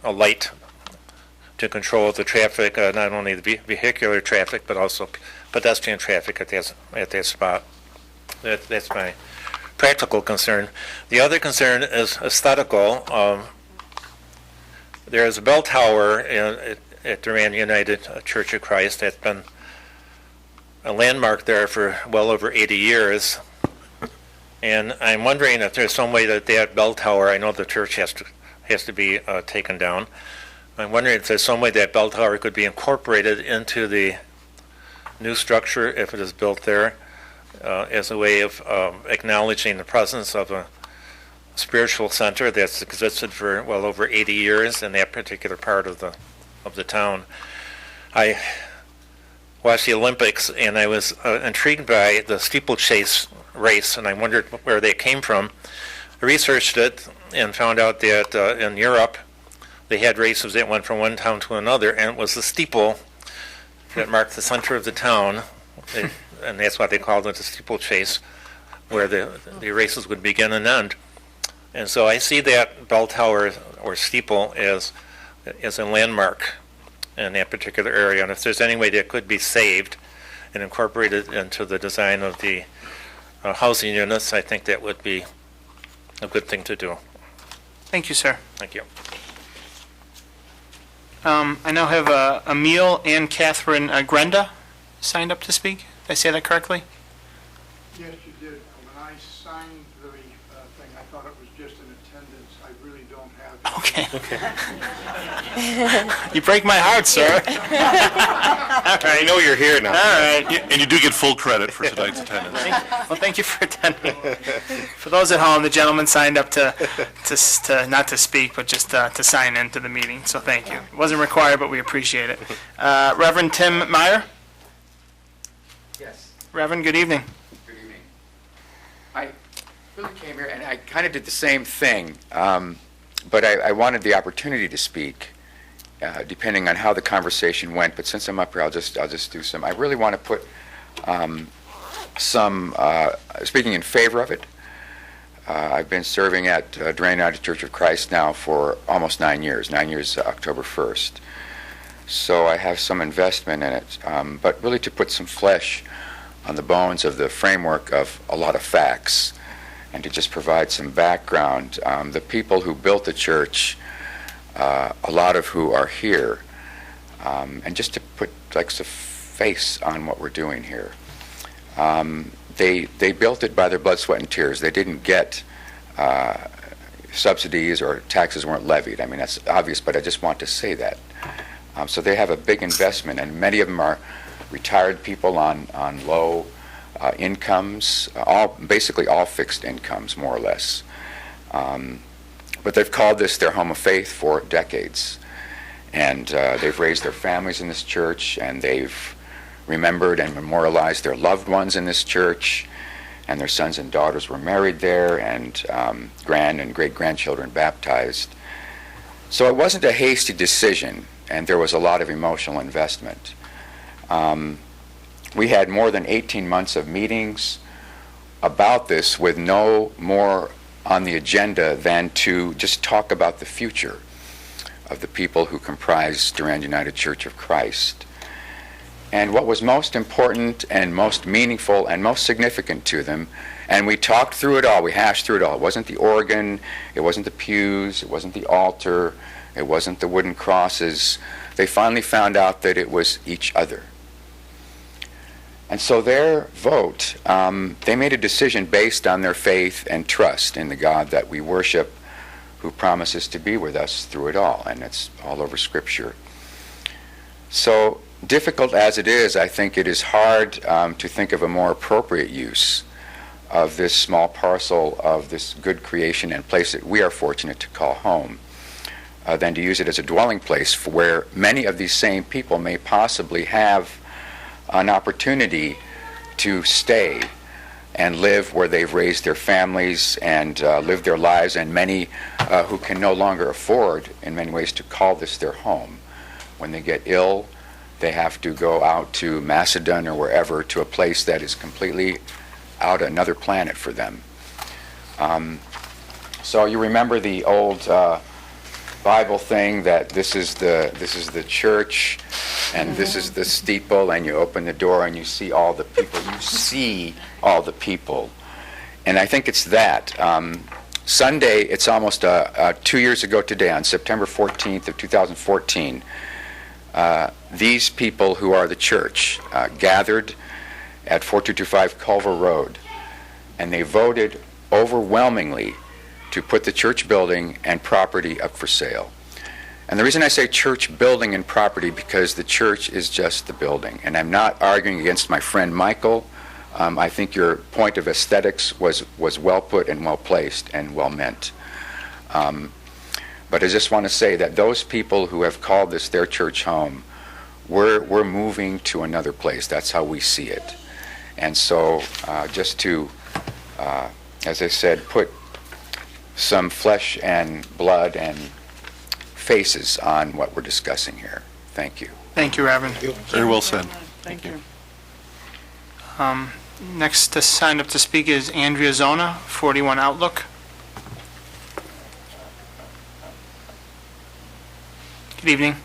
a light to control the traffic, not only the vehicular traffic, but also pedestrian traffic at that spot. That's my practical concern. The other concern is aesthetical. There is a bell tower at Durand United Church of Christ that's been a landmark there for well over 80 years. And I'm wondering if there's some way that bell tower, I know the church has to be taken down. I'm wondering if there's some way that bell tower could be incorporated into the new structure if it is built there as a way of acknowledging the presence of a spiritual center that's existed for well over 80 years in that particular part of the town. I watched the Olympics and I was intrigued by the steeplechase race, and I wondered where they came from. I researched it and found out that in Europe they had races that went from one town to another, and it was the steeple that marked the center of the town, and that's why they called it the steeplechase, where the races would begin and end. And so I see that bell tower or steeple as is a landmark in that particular area. And if there's any way that could be saved and incorporated into the design of the housing units, I think that would be a good thing to do. Thank you, sir. Thank you. I now have Emil and Catherine Grenda signed up to speak. Did I say that correctly? Yes, you did. When I signed the thing, I thought it was just an attendance. I really don't have. Okay. You break my heart, sir. I know you're here now. All right. And you do get full credit for tonight's attendance. Well, thank you for attending. For those at home, the gentleman signed up to not to speak, but just to sign into the meeting, so thank you. It wasn't required, but we appreciate it. Reverend Tim Meyer? Yes, Reverend, good evening. good evening. I really came here, and I kind of did the same thing, but I wanted the opportunity to speak, depending on how the conversation went. But since I'm up here, I'll just do some. I really want to put speaking in favor of it. I've been serving at Durand United Church of Christ now for almost 9 years. 9 years, October 1st. So I have some investment in it, but really to put some flesh on the bones of the framework of a lot of facts, and to just provide some background. The people who built the church, a lot of who are here, and just to put like some face on what we're doing here. They built it by their blood, sweat, and tears. They didn't get subsidies or taxes weren't levied. I mean, that's obvious, but I just want to say that. So they have a big investment, and many of them are retired people on low incomes, basically all fixed incomes, more or less. But they've called this their home of faith for decades. And they've raised their families in this church, and they've remembered and memorialized their loved ones in this church, and their sons and daughters were married there, and grand and great-grandchildren baptized. So it wasn't a hasty decision, and there was a lot of emotional investment. We had more than 18 months of meetings about this with no more on the agenda than to just talk about the future of the people who comprise Durand United Church of Christ. And what was most important and most meaningful and most significant to them, and we talked through it all, we hashed through it all. It wasn't the organ, it wasn't the pews, it wasn't the altar, it wasn't the wooden crosses. They finally found out that it was each other. And so their vote, they made a decision based on their faith and trust in the God that we worship, who promises to be with us through it all, and it's all over Scripture. So difficult as it is, I think it is hard to think of a more appropriate use of this small parcel of this good creation and place that we are fortunate to call home, than to use it as a dwelling place for where many of these same people may possibly have an opportunity to stay and live where they've raised their families and live their lives, and many who can no longer afford, in many ways, to call this their home. When they get ill, they have to go out to Macedon or wherever, to a place that is completely out another planet for them. So you remember the old Bible thing that this is the church, and this is the steeple, and you open the door and you see all the people. You see all the people, and I think it's that. Sunday, it's almost 2 years ago today, on September 14th of 2014. These people who are the church gathered at 4225 Culver Road, and they voted overwhelmingly to put the church building and property up for sale. And the reason I say church building and property, because the church is just the building. And I'm not arguing against my friend Michael. I think your point of aesthetics was well put and well placed and well meant. But I just want to say that those people who have called this their church home, we're moving to another place. That's how we see it. And so just to, as I said, put some flesh and blood and faces on what we're discussing here. Thank you. Thank you, Reverend. Very well said. Thank you. Next to sign up to speak is Andrea Zona, 41 Outlook. Good evening.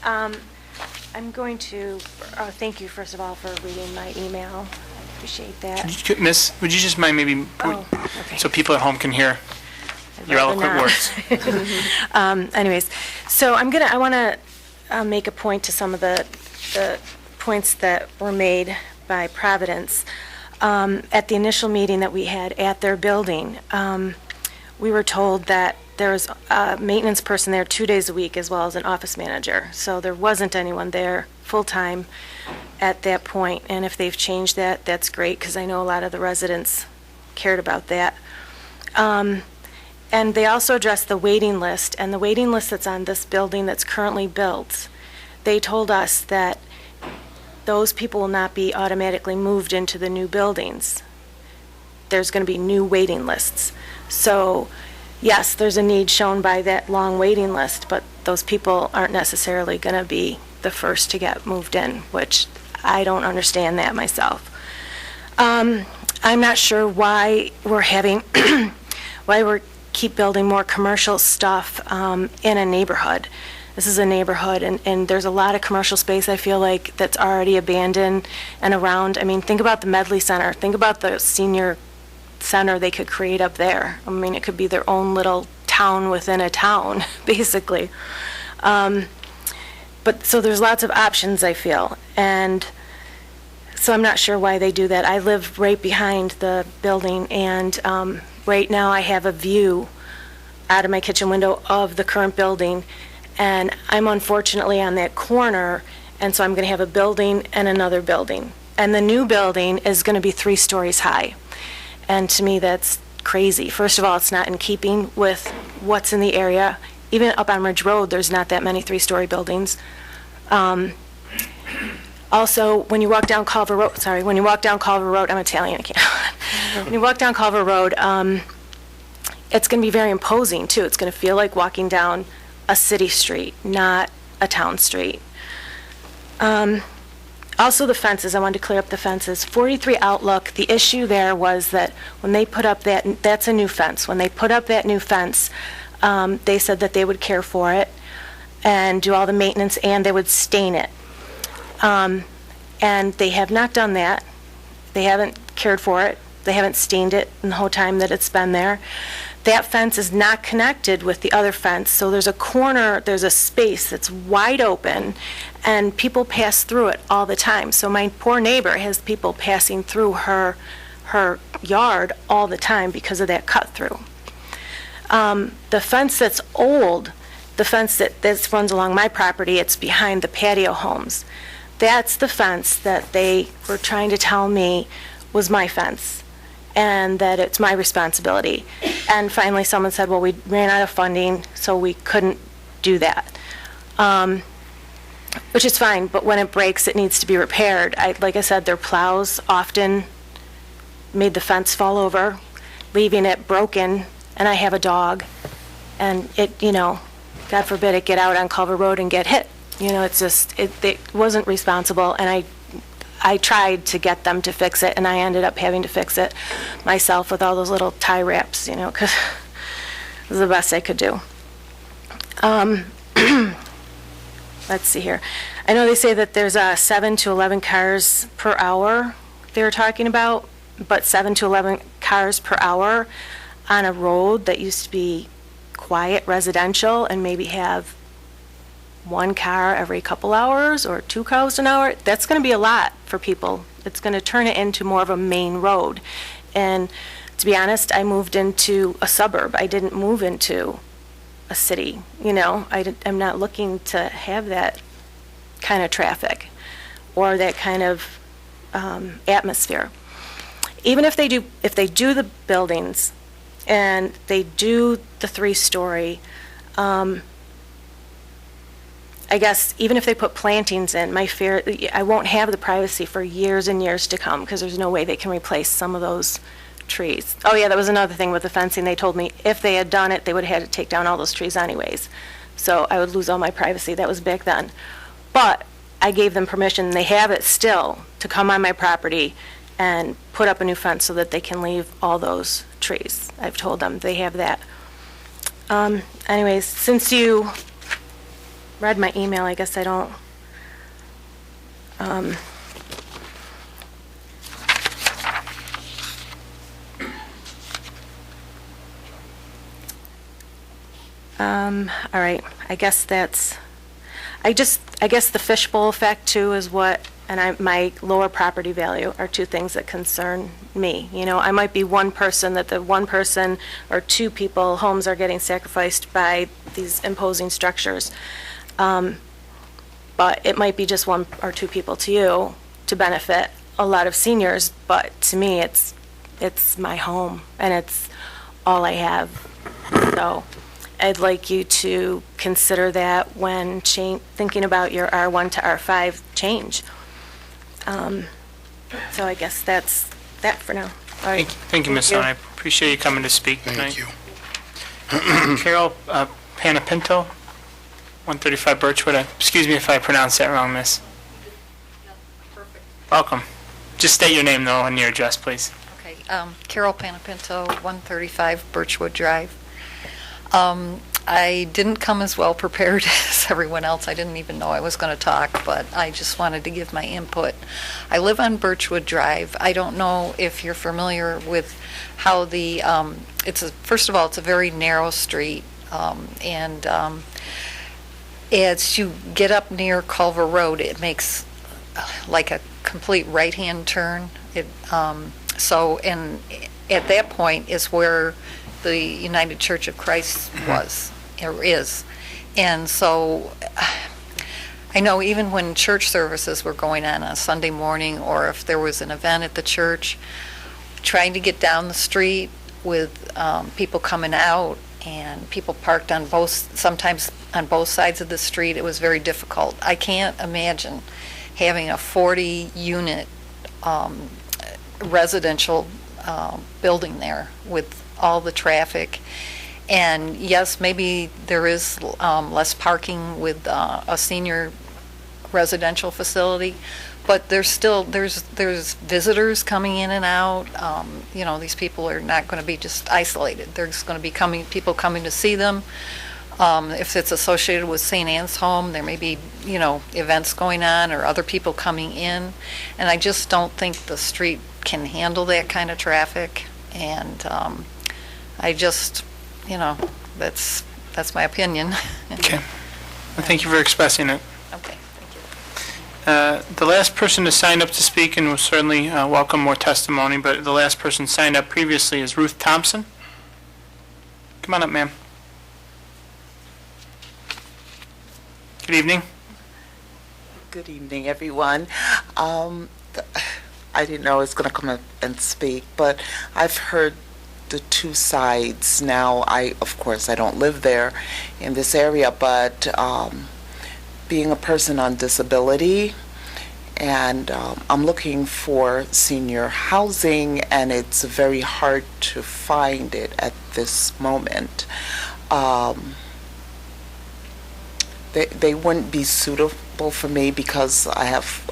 I'm going to thank you, first of all, for reading my email. I appreciate that. Miss, would you just mind maybe, Okay. so people at home can hear your rather eloquent not. words? Anyways, so I want to make a point to some of the points that were made by Providence. At the initial meeting that we had at their building, we were told that there was a maintenance person there 2 days a week as well as an office manager. So there wasn't anyone there full-time at that point. And if they've changed that, that's great, because I know a lot of the residents cared about that. And they also addressed the waiting list, and the waiting list that's on this building that's currently built. They told us that those people will not be automatically moved into the new buildings. There's going to be new waiting lists. So, yes, there's a need shown by that long waiting list, but those people aren't necessarily going to be the first to get moved in, which I don't understand that myself. I'm not sure why we're having, why we're keep building more commercial stuff in a neighborhood. This is a neighborhood, and there's a lot of commercial space, I feel like, that's already abandoned and around. I mean, think about the Medley Center. Think about the senior center they could create up there. I mean, it could be their own little town within a town, basically. But so there's lots of options, I feel. And so I'm not sure why they do that. I live right behind the building, and right now I have a view out of my kitchen window of the current building. And I'm unfortunately on that corner, and so I'm going to have a building and another building. And the new building is going to be 3 stories high. And to me, that's crazy. First of all, it's not in keeping with what's in the area. Even up on Ridge Road, there's not that many 3-story buildings. Also, when you walk down Culver Road, I'm Italian, I can't. When you walk down Culver Road, it's going to be very imposing, too. It's going to feel like walking down a city street, not a town street. Also the fences, I wanted to clear up the fences. 43 Outlook, the issue there was that when they put up that's a new fence. When they put up that new fence, they said that they would care for it and do all the maintenance, and they would stain it. And they have not done that. They haven't cared for it. They haven't stained it in the whole time that it's been there. That fence is not connected with the other fence, so there's a corner, there's a space that's wide open, and people pass through it all the time. So my poor neighbor has people passing through her yard all the time because of that cut-through. The fence that's old, the fence that runs along my property, it's behind the patio homes. That's the fence that they were trying to tell me was my fence, and that it's my responsibility. And finally, someone said, well, we ran out of funding, so we couldn't do that. Which is fine, but when it breaks, it needs to be repaired. Like I said, their plows often made the fence fall over, leaving it broken, and I have a dog, and it, God forbid it get out on Culver Road and get hit. It's just, it wasn't responsible, and I tried to get them to fix it, and I ended up having to fix it myself with all those little tie wraps, because it was the best I could do. Let's see here. I know they say that there's 7 to 11 cars per hour they were talking about, but 7 to 11 cars per hour on a road that used to be quiet residential and maybe have 1 car every couple hours or 2 cars an hour, that's going to be a lot for people. It's going to turn it into more of a main road. And to be honest, I moved into a suburb. I didn't move into a city. I'm not looking to have that kind of traffic or that kind of atmosphere. Even if they do the buildings and they do the 3-story, I guess even if they put plantings in, my fear, I won't have the privacy for years and years to come, because there's no way they can replace some of those trees. Oh yeah, that was another thing with the fencing. They told me if they had done it, they would have had to take down all those trees anyways. So I would lose all my privacy. That was back then. But I gave them permission, they have it still, to come on my property and put up a new fence so that they can leave all those trees. I've told them they have that Anyways, since you read my email, I guess I don't, all right, I guess that's, I guess the fishbowl effect too is what, and my lower property value are two things that concern me. You know, I might be one person, that the one person or two people, homes are getting sacrificed by these imposing structures. But it might be just one or two people to you to benefit a lot of seniors, but to me, it's my home and it's all I have. So I'd like you to consider that when thinking about your R1 to R5 change. So I guess that's that for now. All right. Thank you, Ms. Stone. I appreciate you coming to speak tonight. Thank you. Carol Panapinto, 135 Birchwood. Excuse me if I pronounced that wrong, miss. Perfect. Welcome. Just state your name, though, and your address, please. Okay, Carol Panapinto, 135 Birchwood Drive. I didn't come as well prepared as everyone else. I didn't even know I was going to talk, but I just wanted to give my input. I live on Birchwood Drive. I don't know if you're familiar with how the, first of all, it's a very narrow street, and as you get up near Culver Road, it makes like a complete right-hand turn. And at that point is where the United Church of Christ was, or is. And so I know even when church services were going on a Sunday morning, or if there was an event at the church, trying to get down the street with people coming out and people parked sometimes on both sides of the street, it was very difficult. I can't imagine having a 40-unit residential building there with all the traffic. And yes, maybe there is less parking with a senior residential facility, but there's visitors coming in and out. These people are not going to be just isolated. There's going to be people coming to see them. If it's associated with St. Anne's Home, there may be, events going on or other people coming in. And I just don't think the street can handle that kind of traffic. And I just, that's my opinion. Okay. Well, thank you for expressing it. Okay, thank you. The last person to sign up to speak, and we'll certainly welcome more testimony, but the last person signed up previously is Ruth Thompson. Come on up, ma'am. Good evening. Good evening, everyone. I didn't know I was going to come up and speak, but I've heard the two sides. Now, of course, I don't live there in this area, but being a person on disability, and I'm looking for senior housing, and it's very hard to find it at this moment. They wouldn't be suitable for me because I have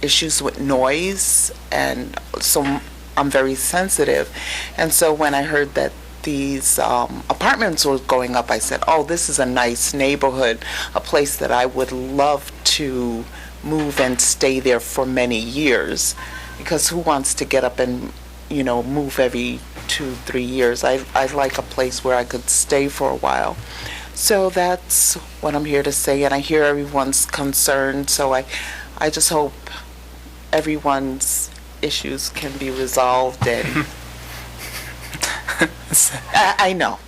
issues with noise, and so I'm very sensitive. And so when I heard that these apartments were going up, I said, oh, this is a nice neighborhood, a place that I would love to move and stay there for many years, because who wants to get up and, move every 2-3 years? I like a place where I could stay for a while. So that's what I'm here to say, and I hear everyone's concern, so I just hope everyone's issues can be resolved, and I know.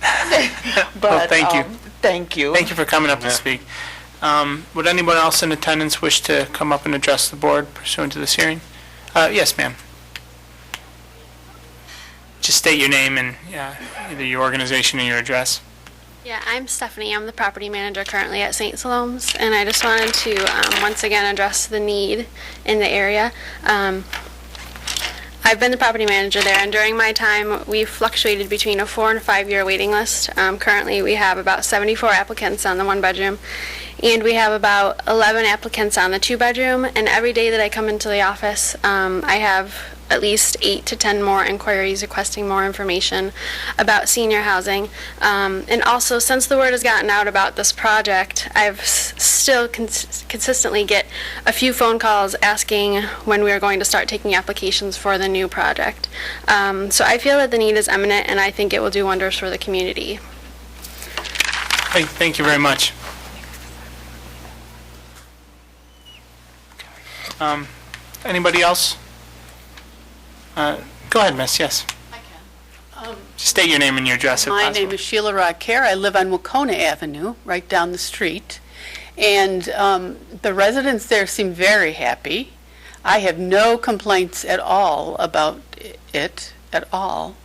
But, well, thank you. Thank you. Thank you for coming up to speak. Would anyone else in attendance wish to come up and address the board pursuant to this hearing? Yes, ma'am. Just state your name and either your organization or your address. Yeah, I'm Stephanie. I'm the property manager currently at St. Salome's, and I just wanted to once again address the need in the area. I've been the property manager there, and during my time, we've fluctuated between a 4 and a 5 year waiting list. Currently, we have about 74 applicants on the 1 bedroom, and we have about 11 applicants on the 2 bedroom, and every day that I come into the office, I have at least 8 to 10 more inquiries requesting more information about senior housing. And also, since the word has gotten out about this project, I've still consistently get a few phone calls asking when we are going to start taking applications for the new project. So I feel that the need is imminent, and I think it will do wonders for the community. Thank you very much. Anybody else? Go ahead, miss, yes. I can. State your name and your address if My possible. name is Sheila Rodcare. I live on Wacona Avenue, right down the street. And the residents there seem very happy. I have no complaints at all about it, at all.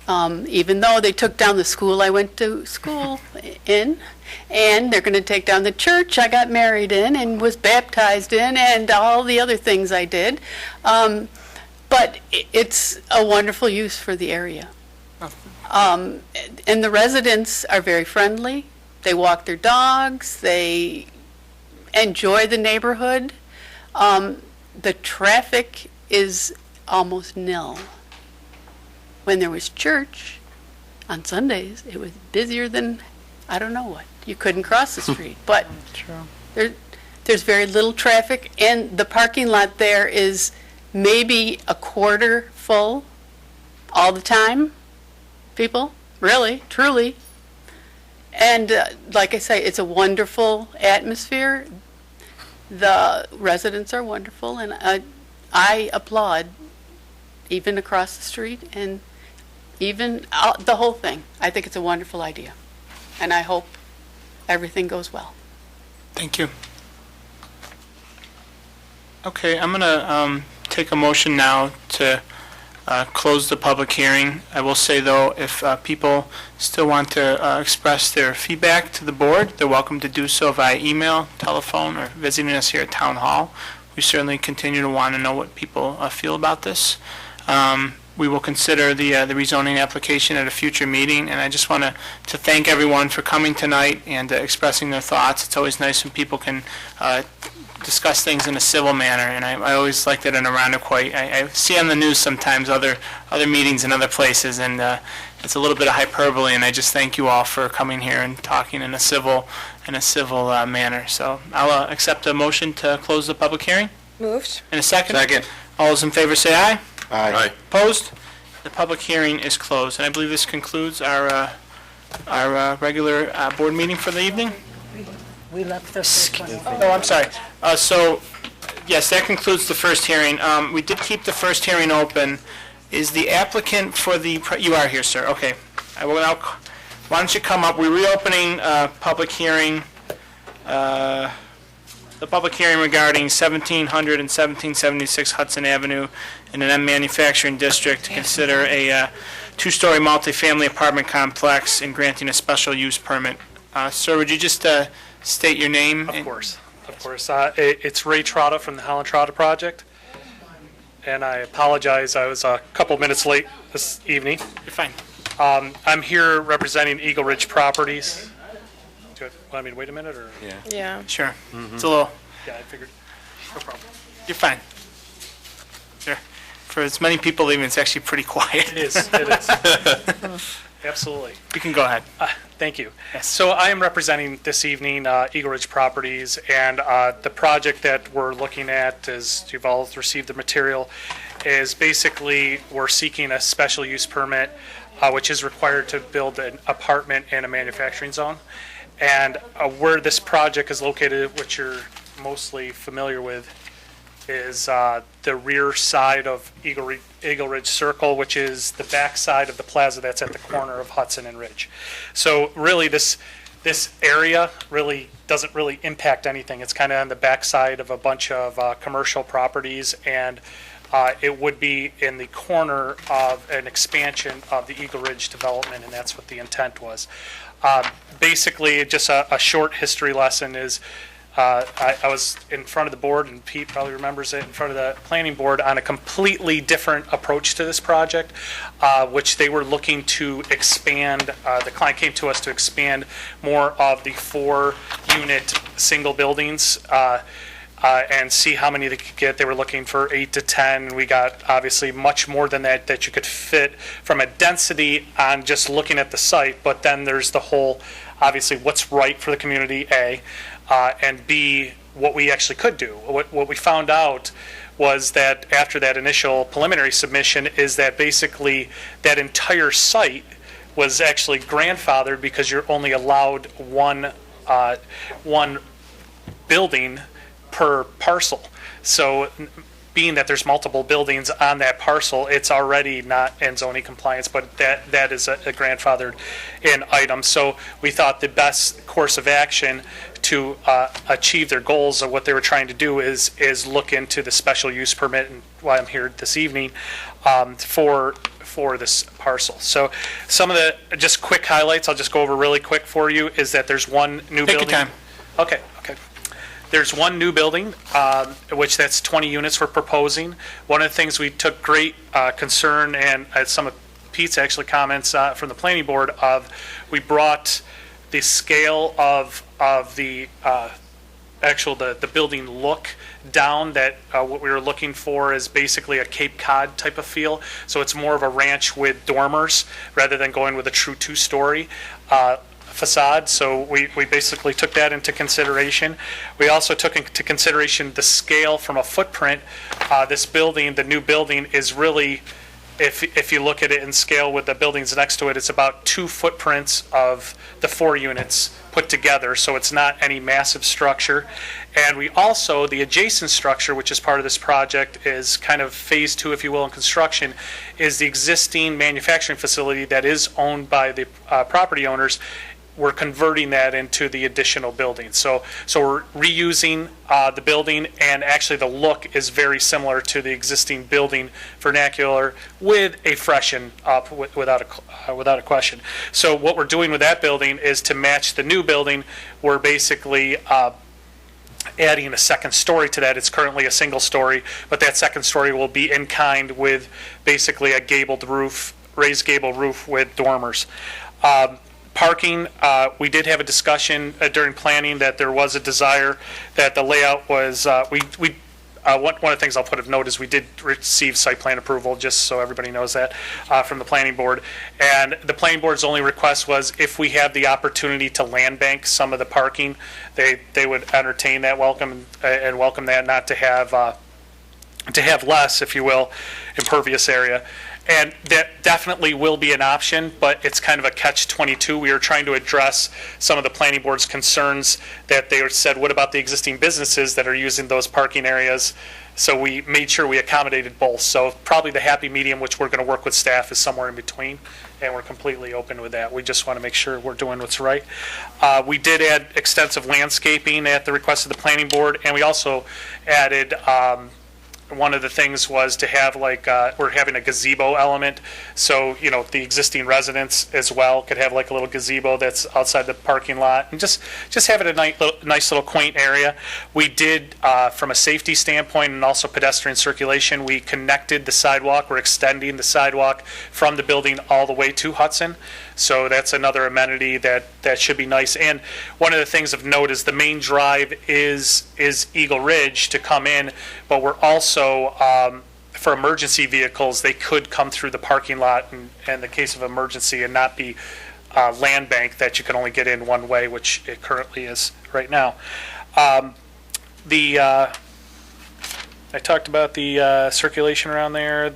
Even though they took down the school I went to school in, and they're going to take down the church I got married in and was baptized in, and all the other things I did. But it's a wonderful use for the area. And the residents are very friendly. They walk their dogs. They enjoy the neighborhood. The traffic is almost nil. When there was church on Sundays, it was busier than I don't know what. You couldn't cross the street. But there's very little traffic, and the parking lot there is maybe a quarter full all the time. People, really, truly. And like I say, it's a wonderful atmosphere. The residents are wonderful, and I applaud even across the street and even the whole thing. I think it's a wonderful idea, and I hope everything goes well. Thank you. Okay, I'm going to take a motion now to close the public hearing. I will say, though, if people still want to express their feedback to the board, they're welcome to do so via email, telephone, or visiting us here at Town Hall. We certainly continue to want to know what people feel about this. We will consider the rezoning application at a future meeting, and I just want to thank everyone for coming tonight and expressing their thoughts. It's always nice when people can discuss things in a civil manner, and I always like that in Arundequoit. I see on the news sometimes other meetings in other places, and it's a little bit of hyperbole, and I just thank you all for coming here and talking in a civil manner. So I'll accept a motion to close the public hearing. Moved. In a second? Second. All those in favor say aye. Aye. Opposed? The public hearing is closed, and I believe this concludes our regular board meeting for the evening. We left the first one. Oh, I'm sorry. So, yes, that concludes the first hearing. We did keep the first hearing open. Is the applicant for the, you are here, sir, okay. I will now, why don't you come up? We're reopening public hearing, the public hearing regarding 1700 and 1776 Hudson Avenue in an M manufacturing district to consider a two-story multifamily apartment complex and granting a special use permit. Sir, would you just state your name? Of course. It's Ray Trotta from the Holland Trotta Project. And I apologize, I was a couple minutes late this evening. You're fine. I'm here representing Eagle Ridge Properties. Do you want me to wait a minute, or? Yeah. Sure. It's a little, Yeah, I figured. No problem. you're fine. Sure. For as many people leaving, it's actually pretty quiet. It is. Absolutely. You can go ahead. Thank you. So I am representing this evening Eagle Ridge Properties, and the project that we're looking at, as you've all received the material, is basically we're seeking a special use permit, which is required to build an apartment in a manufacturing zone. And where this project is located, which you're mostly familiar with, is the rear side of Eagle Ridge Circle, which is the back side of the plaza that's at the corner of Hudson and Ridge. So really this area really doesn't really impact anything. It's kind of on the back side of a bunch of commercial properties, and it would be in the corner of an expansion of the Eagle Ridge development, and that's what the intent was. Basically, just a short history lesson is I was in front of the board, and Pete probably remembers it, in front of the planning board on a completely different approach to this project, which they were looking to expand. The client came to us to expand more of the 4-unit single buildings. and see how many they could get. They were looking for 8 to 10, and we got obviously much more than that you could fit from a density on just looking at the site. But then there's the whole, obviously, what's right for the community, A, and B, what we actually could do. What we found out was that after that initial preliminary submission is that basically that entire site was actually grandfathered because you're only allowed one building per parcel. So being that there's multiple buildings on that parcel, it's already not in zoning compliance, but that is a grandfathered in item. So we thought the best course of action to achieve their goals of what they were trying to do is look into the special use permit, and why I'm here this evening, for this parcel. So some of the just quick highlights I'll just go over really quick for you is that there's one new building. Take your time. Okay. There's one new building, which that's 20 units we're proposing. One of the things we took great concern, and some of Pete's actually comments from the planning board of, we brought the scale of the the building look down, that what we were looking for is basically a Cape Cod type of feel. So it's more of a ranch with dormers rather than going with a true two-story facade. So we basically took that into consideration. We also took into consideration the scale from a footprint. This building, the new building, is really, if you look at it in scale with the buildings next to it, it's about 2 footprints of the 4 units put together, so it's not any massive structure. And we also, the adjacent structure, which is part of this project, is kind of phase 2, if you will, in construction, is the existing manufacturing facility that is owned by the property owners. We're converting that into the additional building. So we're reusing the building, and actually the look is very similar to the existing building vernacular with a freshen up without a question. So what we're doing with that building is to match the new building. We're basically adding a second story to that. It's currently a single story, but that second story will be in kind with basically a gabled roof, raised gable roof with dormers. Parking, we did have a discussion during planning that there was a desire that the layout was, one of the things I'll put of note is we did receive site plan approval, just so everybody knows that, from the planning board. And the planning board's only request was if we have the opportunity to land bank some of the parking, they would entertain that welcome and welcome that, not to have less, if you will, impervious area. And that definitely will be an option, but it's kind of a catch-22. We are trying to address some of the planning board's concerns that they said, what about the existing businesses that are using those parking areas? So we made sure we accommodated both. So probably the happy medium, which we're going to work with staff, is somewhere in between, and we're completely open with that. We just want to make sure we're doing what's right. We did add extensive landscaping at the request of the planning board, and we also added one of the things was to have we're having a gazebo element, so the existing residents as well could have like a little gazebo that's outside the parking lot, and just have it a nice little quaint area. We did, from a safety standpoint and also pedestrian circulation, we connected the sidewalk. We're extending the sidewalk from the building all the way to Hudson. So that's another amenity that should be nice. And one of the things of note is the main drive is Eagle Ridge to come in, but we're also, for emergency vehicles, they could come through the parking lot in the case of emergency and not be land bank that you can only get in one way, which it currently is right now. I talked about the circulation around there.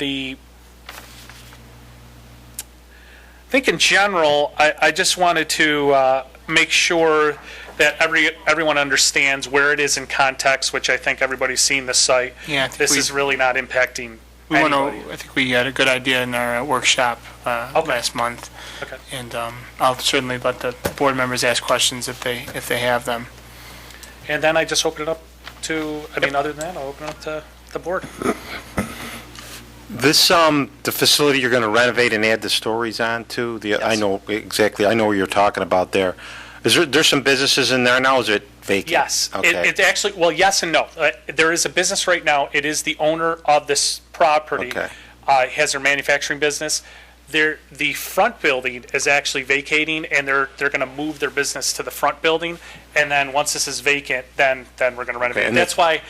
I think in general, I just wanted to make sure that everyone understands where it is in context, which I think everybody's seen the site. Yeah, this is really not impacting anybody. I think we had a good idea in our workshop last month. Okay. And I'll certainly let the board members ask questions if they have them. And then I just open it up to, other than that, I'll open it up to the board. This, the facility you're going to renovate and add the stories on to, Yes. I know what you're talking about there. There's some businesses in there now, is it vacant? Yes. Okay. It actually, well, yes and no. There is a business right now. It is the owner of this property. Okay. Has their manufacturing business. The front building is actually vacating, and they're going to move their business to the front building, and then once this is vacant, then we're going to renovate. Okay, and That's why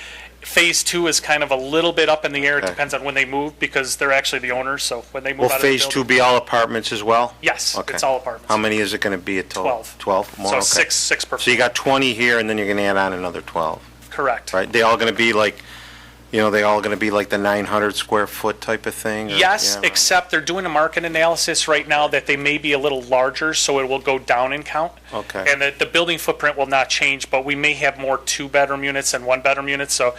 Phase 2 is kind of a little bit up in the air. It Okay. depends on when they move, because they're actually the owners, so when they move Will out of the Phase building. 2 be all apartments as well? Yes, Okay. it's all apartments. How many is it going to be at total? 12. 12 more? So Okay. six per So you got 20 here, and then you're going to add on another 12, Correct. right? They all going to be like, they all going to be like the 900 square foot type of thing? or- Yes, yeah, right. except they're doing a market analysis right now that they may be a little larger, so it will go down in count. Okay. And the building footprint will not change, but we may have more two-bedroom units than one-bedroom units, so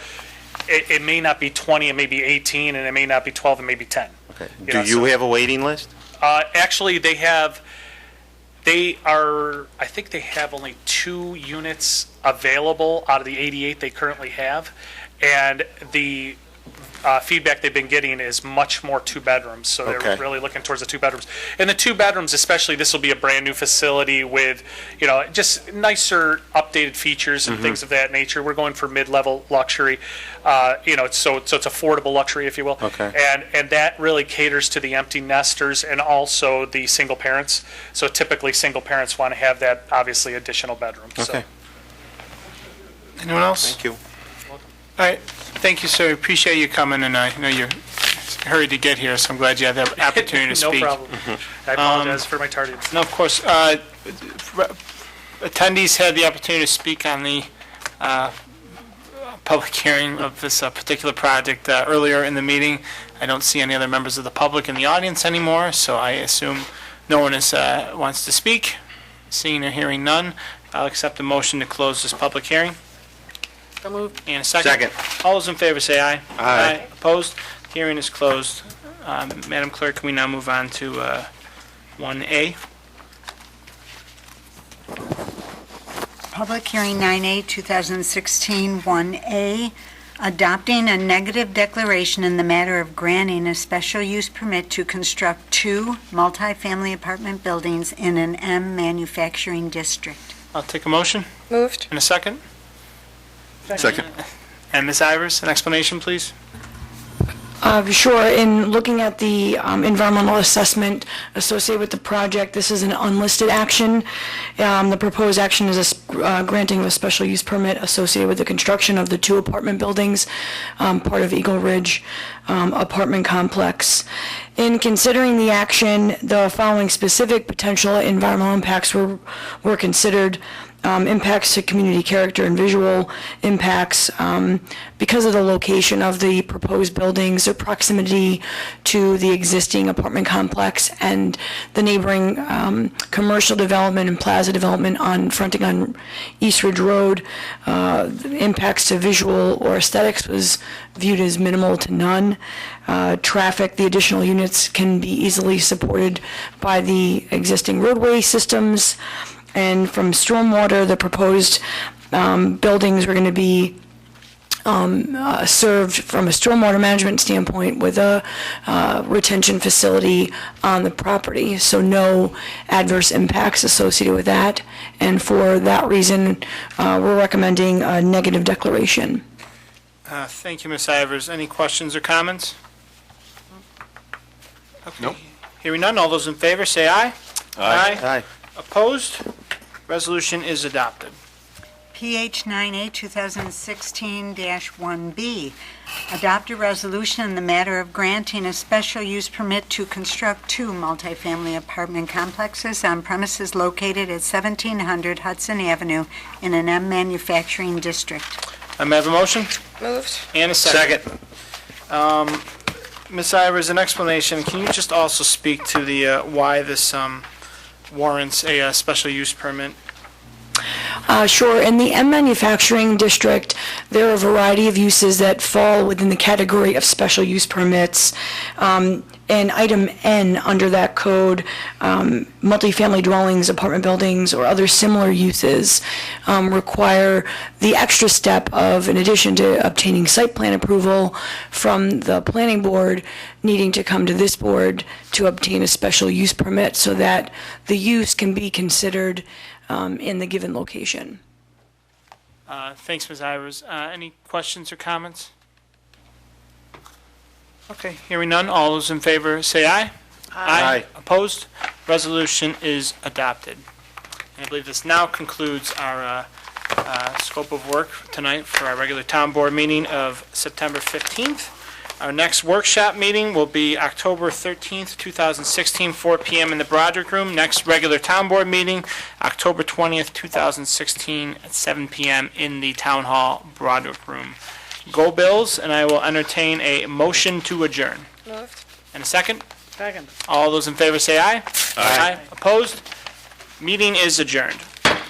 it may not be 20, it may be 18, and it may not be 12, it may be 10. Okay. You Do know, you so- have a waiting list? Actually, I think they have only 2 units available out of the 88 they currently have, and the feedback they've been getting is much more 2 bedrooms, so they're Okay. really looking towards the 2 bedrooms. And the 2 bedrooms, especially, this will be a brand-new facility with, just nicer, updated features and things of that nature. We're going for mid-level luxury, so it's affordable luxury, if you will. Okay. And that really caters to the empty nesters and also the single parents. So typically, single parents want to have that, obviously, additional bedroom. So- Okay. Anyone else? Thank you. All right, thank you, sir. Appreciate you coming, and I know you're hurried to get here, so I'm glad you had the opportunity to No speak. problem. I apologize for my tardiness. No, of course, attendees had the opportunity to speak on the public hearing of this particular project earlier in the meeting. I don't see any other members of the public in the audience anymore, so I assume no one wants to speak. Seeing or hearing none, I'll accept a motion to close this public hearing. So moved. And a second? Second. All those in favor say aye. Aye. Opposed? Hearing is closed. Madam Clerk, can we now move on to 1A? Public hearing 9A, 2016, 1A, adopting a negative declaration in the matter of granting a special use permit to construct 2 multifamily apartment buildings in an M manufacturing district. I'll take a motion. Moved. In a second. Second. And Ms. Ivers, an explanation, please? Sure. In looking at the environmental assessment associated with the project, this is an unlisted action. The proposed action is granting of a special use permit associated with the construction of the 2 apartment buildings, part of Eagle Ridge apartment complex. In considering the action, the following specific potential environmental impacts were considered. Impacts to community character and visual impacts because of the location of the proposed buildings, their proximity to the existing apartment complex and the neighboring commercial development and plaza development fronting on East Ridge Road. The impacts to visual or aesthetics was viewed as minimal to none. Traffic, the additional units can be easily supported by the existing roadway systems. And from stormwater, the proposed buildings were going to be served from a stormwater management standpoint with a retention facility on the property, so no adverse impacts associated with that. And for that reason, we're recommending a negative declaration. Thank you, Ms. Ivers. Any questions or comments? Okay. Nope. Hearing none, all those in favor, say aye. Aye. Opposed? Resolution is adopted. PH 9A 2016-1B, adopt a resolution in the matter of granting a special use permit to construct 2 multifamily apartment complexes on premises located at 1700 Hudson Avenue in an M manufacturing district. May I have a motion? Moved. And a second. Ms. Ivers, an explanation. Can you just also speak to the why this warrants a special use permit? Sure. In the M manufacturing district, there are a variety of uses that fall within the category of special use permits. And item N under that code, multifamily dwellings, apartment buildings, or other similar uses require the extra step of, in addition to obtaining site plan approval from the planning board, needing to come to this board to obtain a special use permit so that the use can be considered in the given location. Thanks, Ms. Ivers. Any questions or comments? Okay, hearing none, all those in favor say aye. Aye. Opposed? Resolution is adopted. And I believe this now concludes our scope of work tonight for our regular town board meeting of September 15th. Our next workshop meeting will be October 13th, 2016, 4 p.m. in the Broderick Room. Next regular town board meeting, October 20th, 2016, at 7 p.m. in the Town Hall Broderick Room. Go Bills, and I will entertain a motion to adjourn. Moved. And a second? Second. All those in favor say aye. Aye. Opposed? Meeting is adjourned. What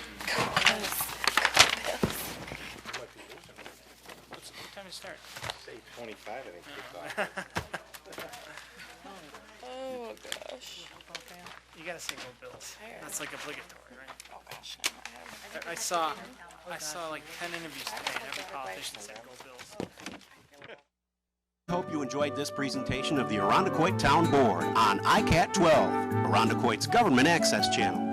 time to start? 8:25, I think. Oh, gosh. You gotta say Go Bills. That's like obligatory, right? Oh, gosh. I saw like 10 interviews today, and every politician said Go Bills. Hope you enjoyed this presentation of the Arundecoit Town Board on ICAT 12, Arundecoit's government access channel.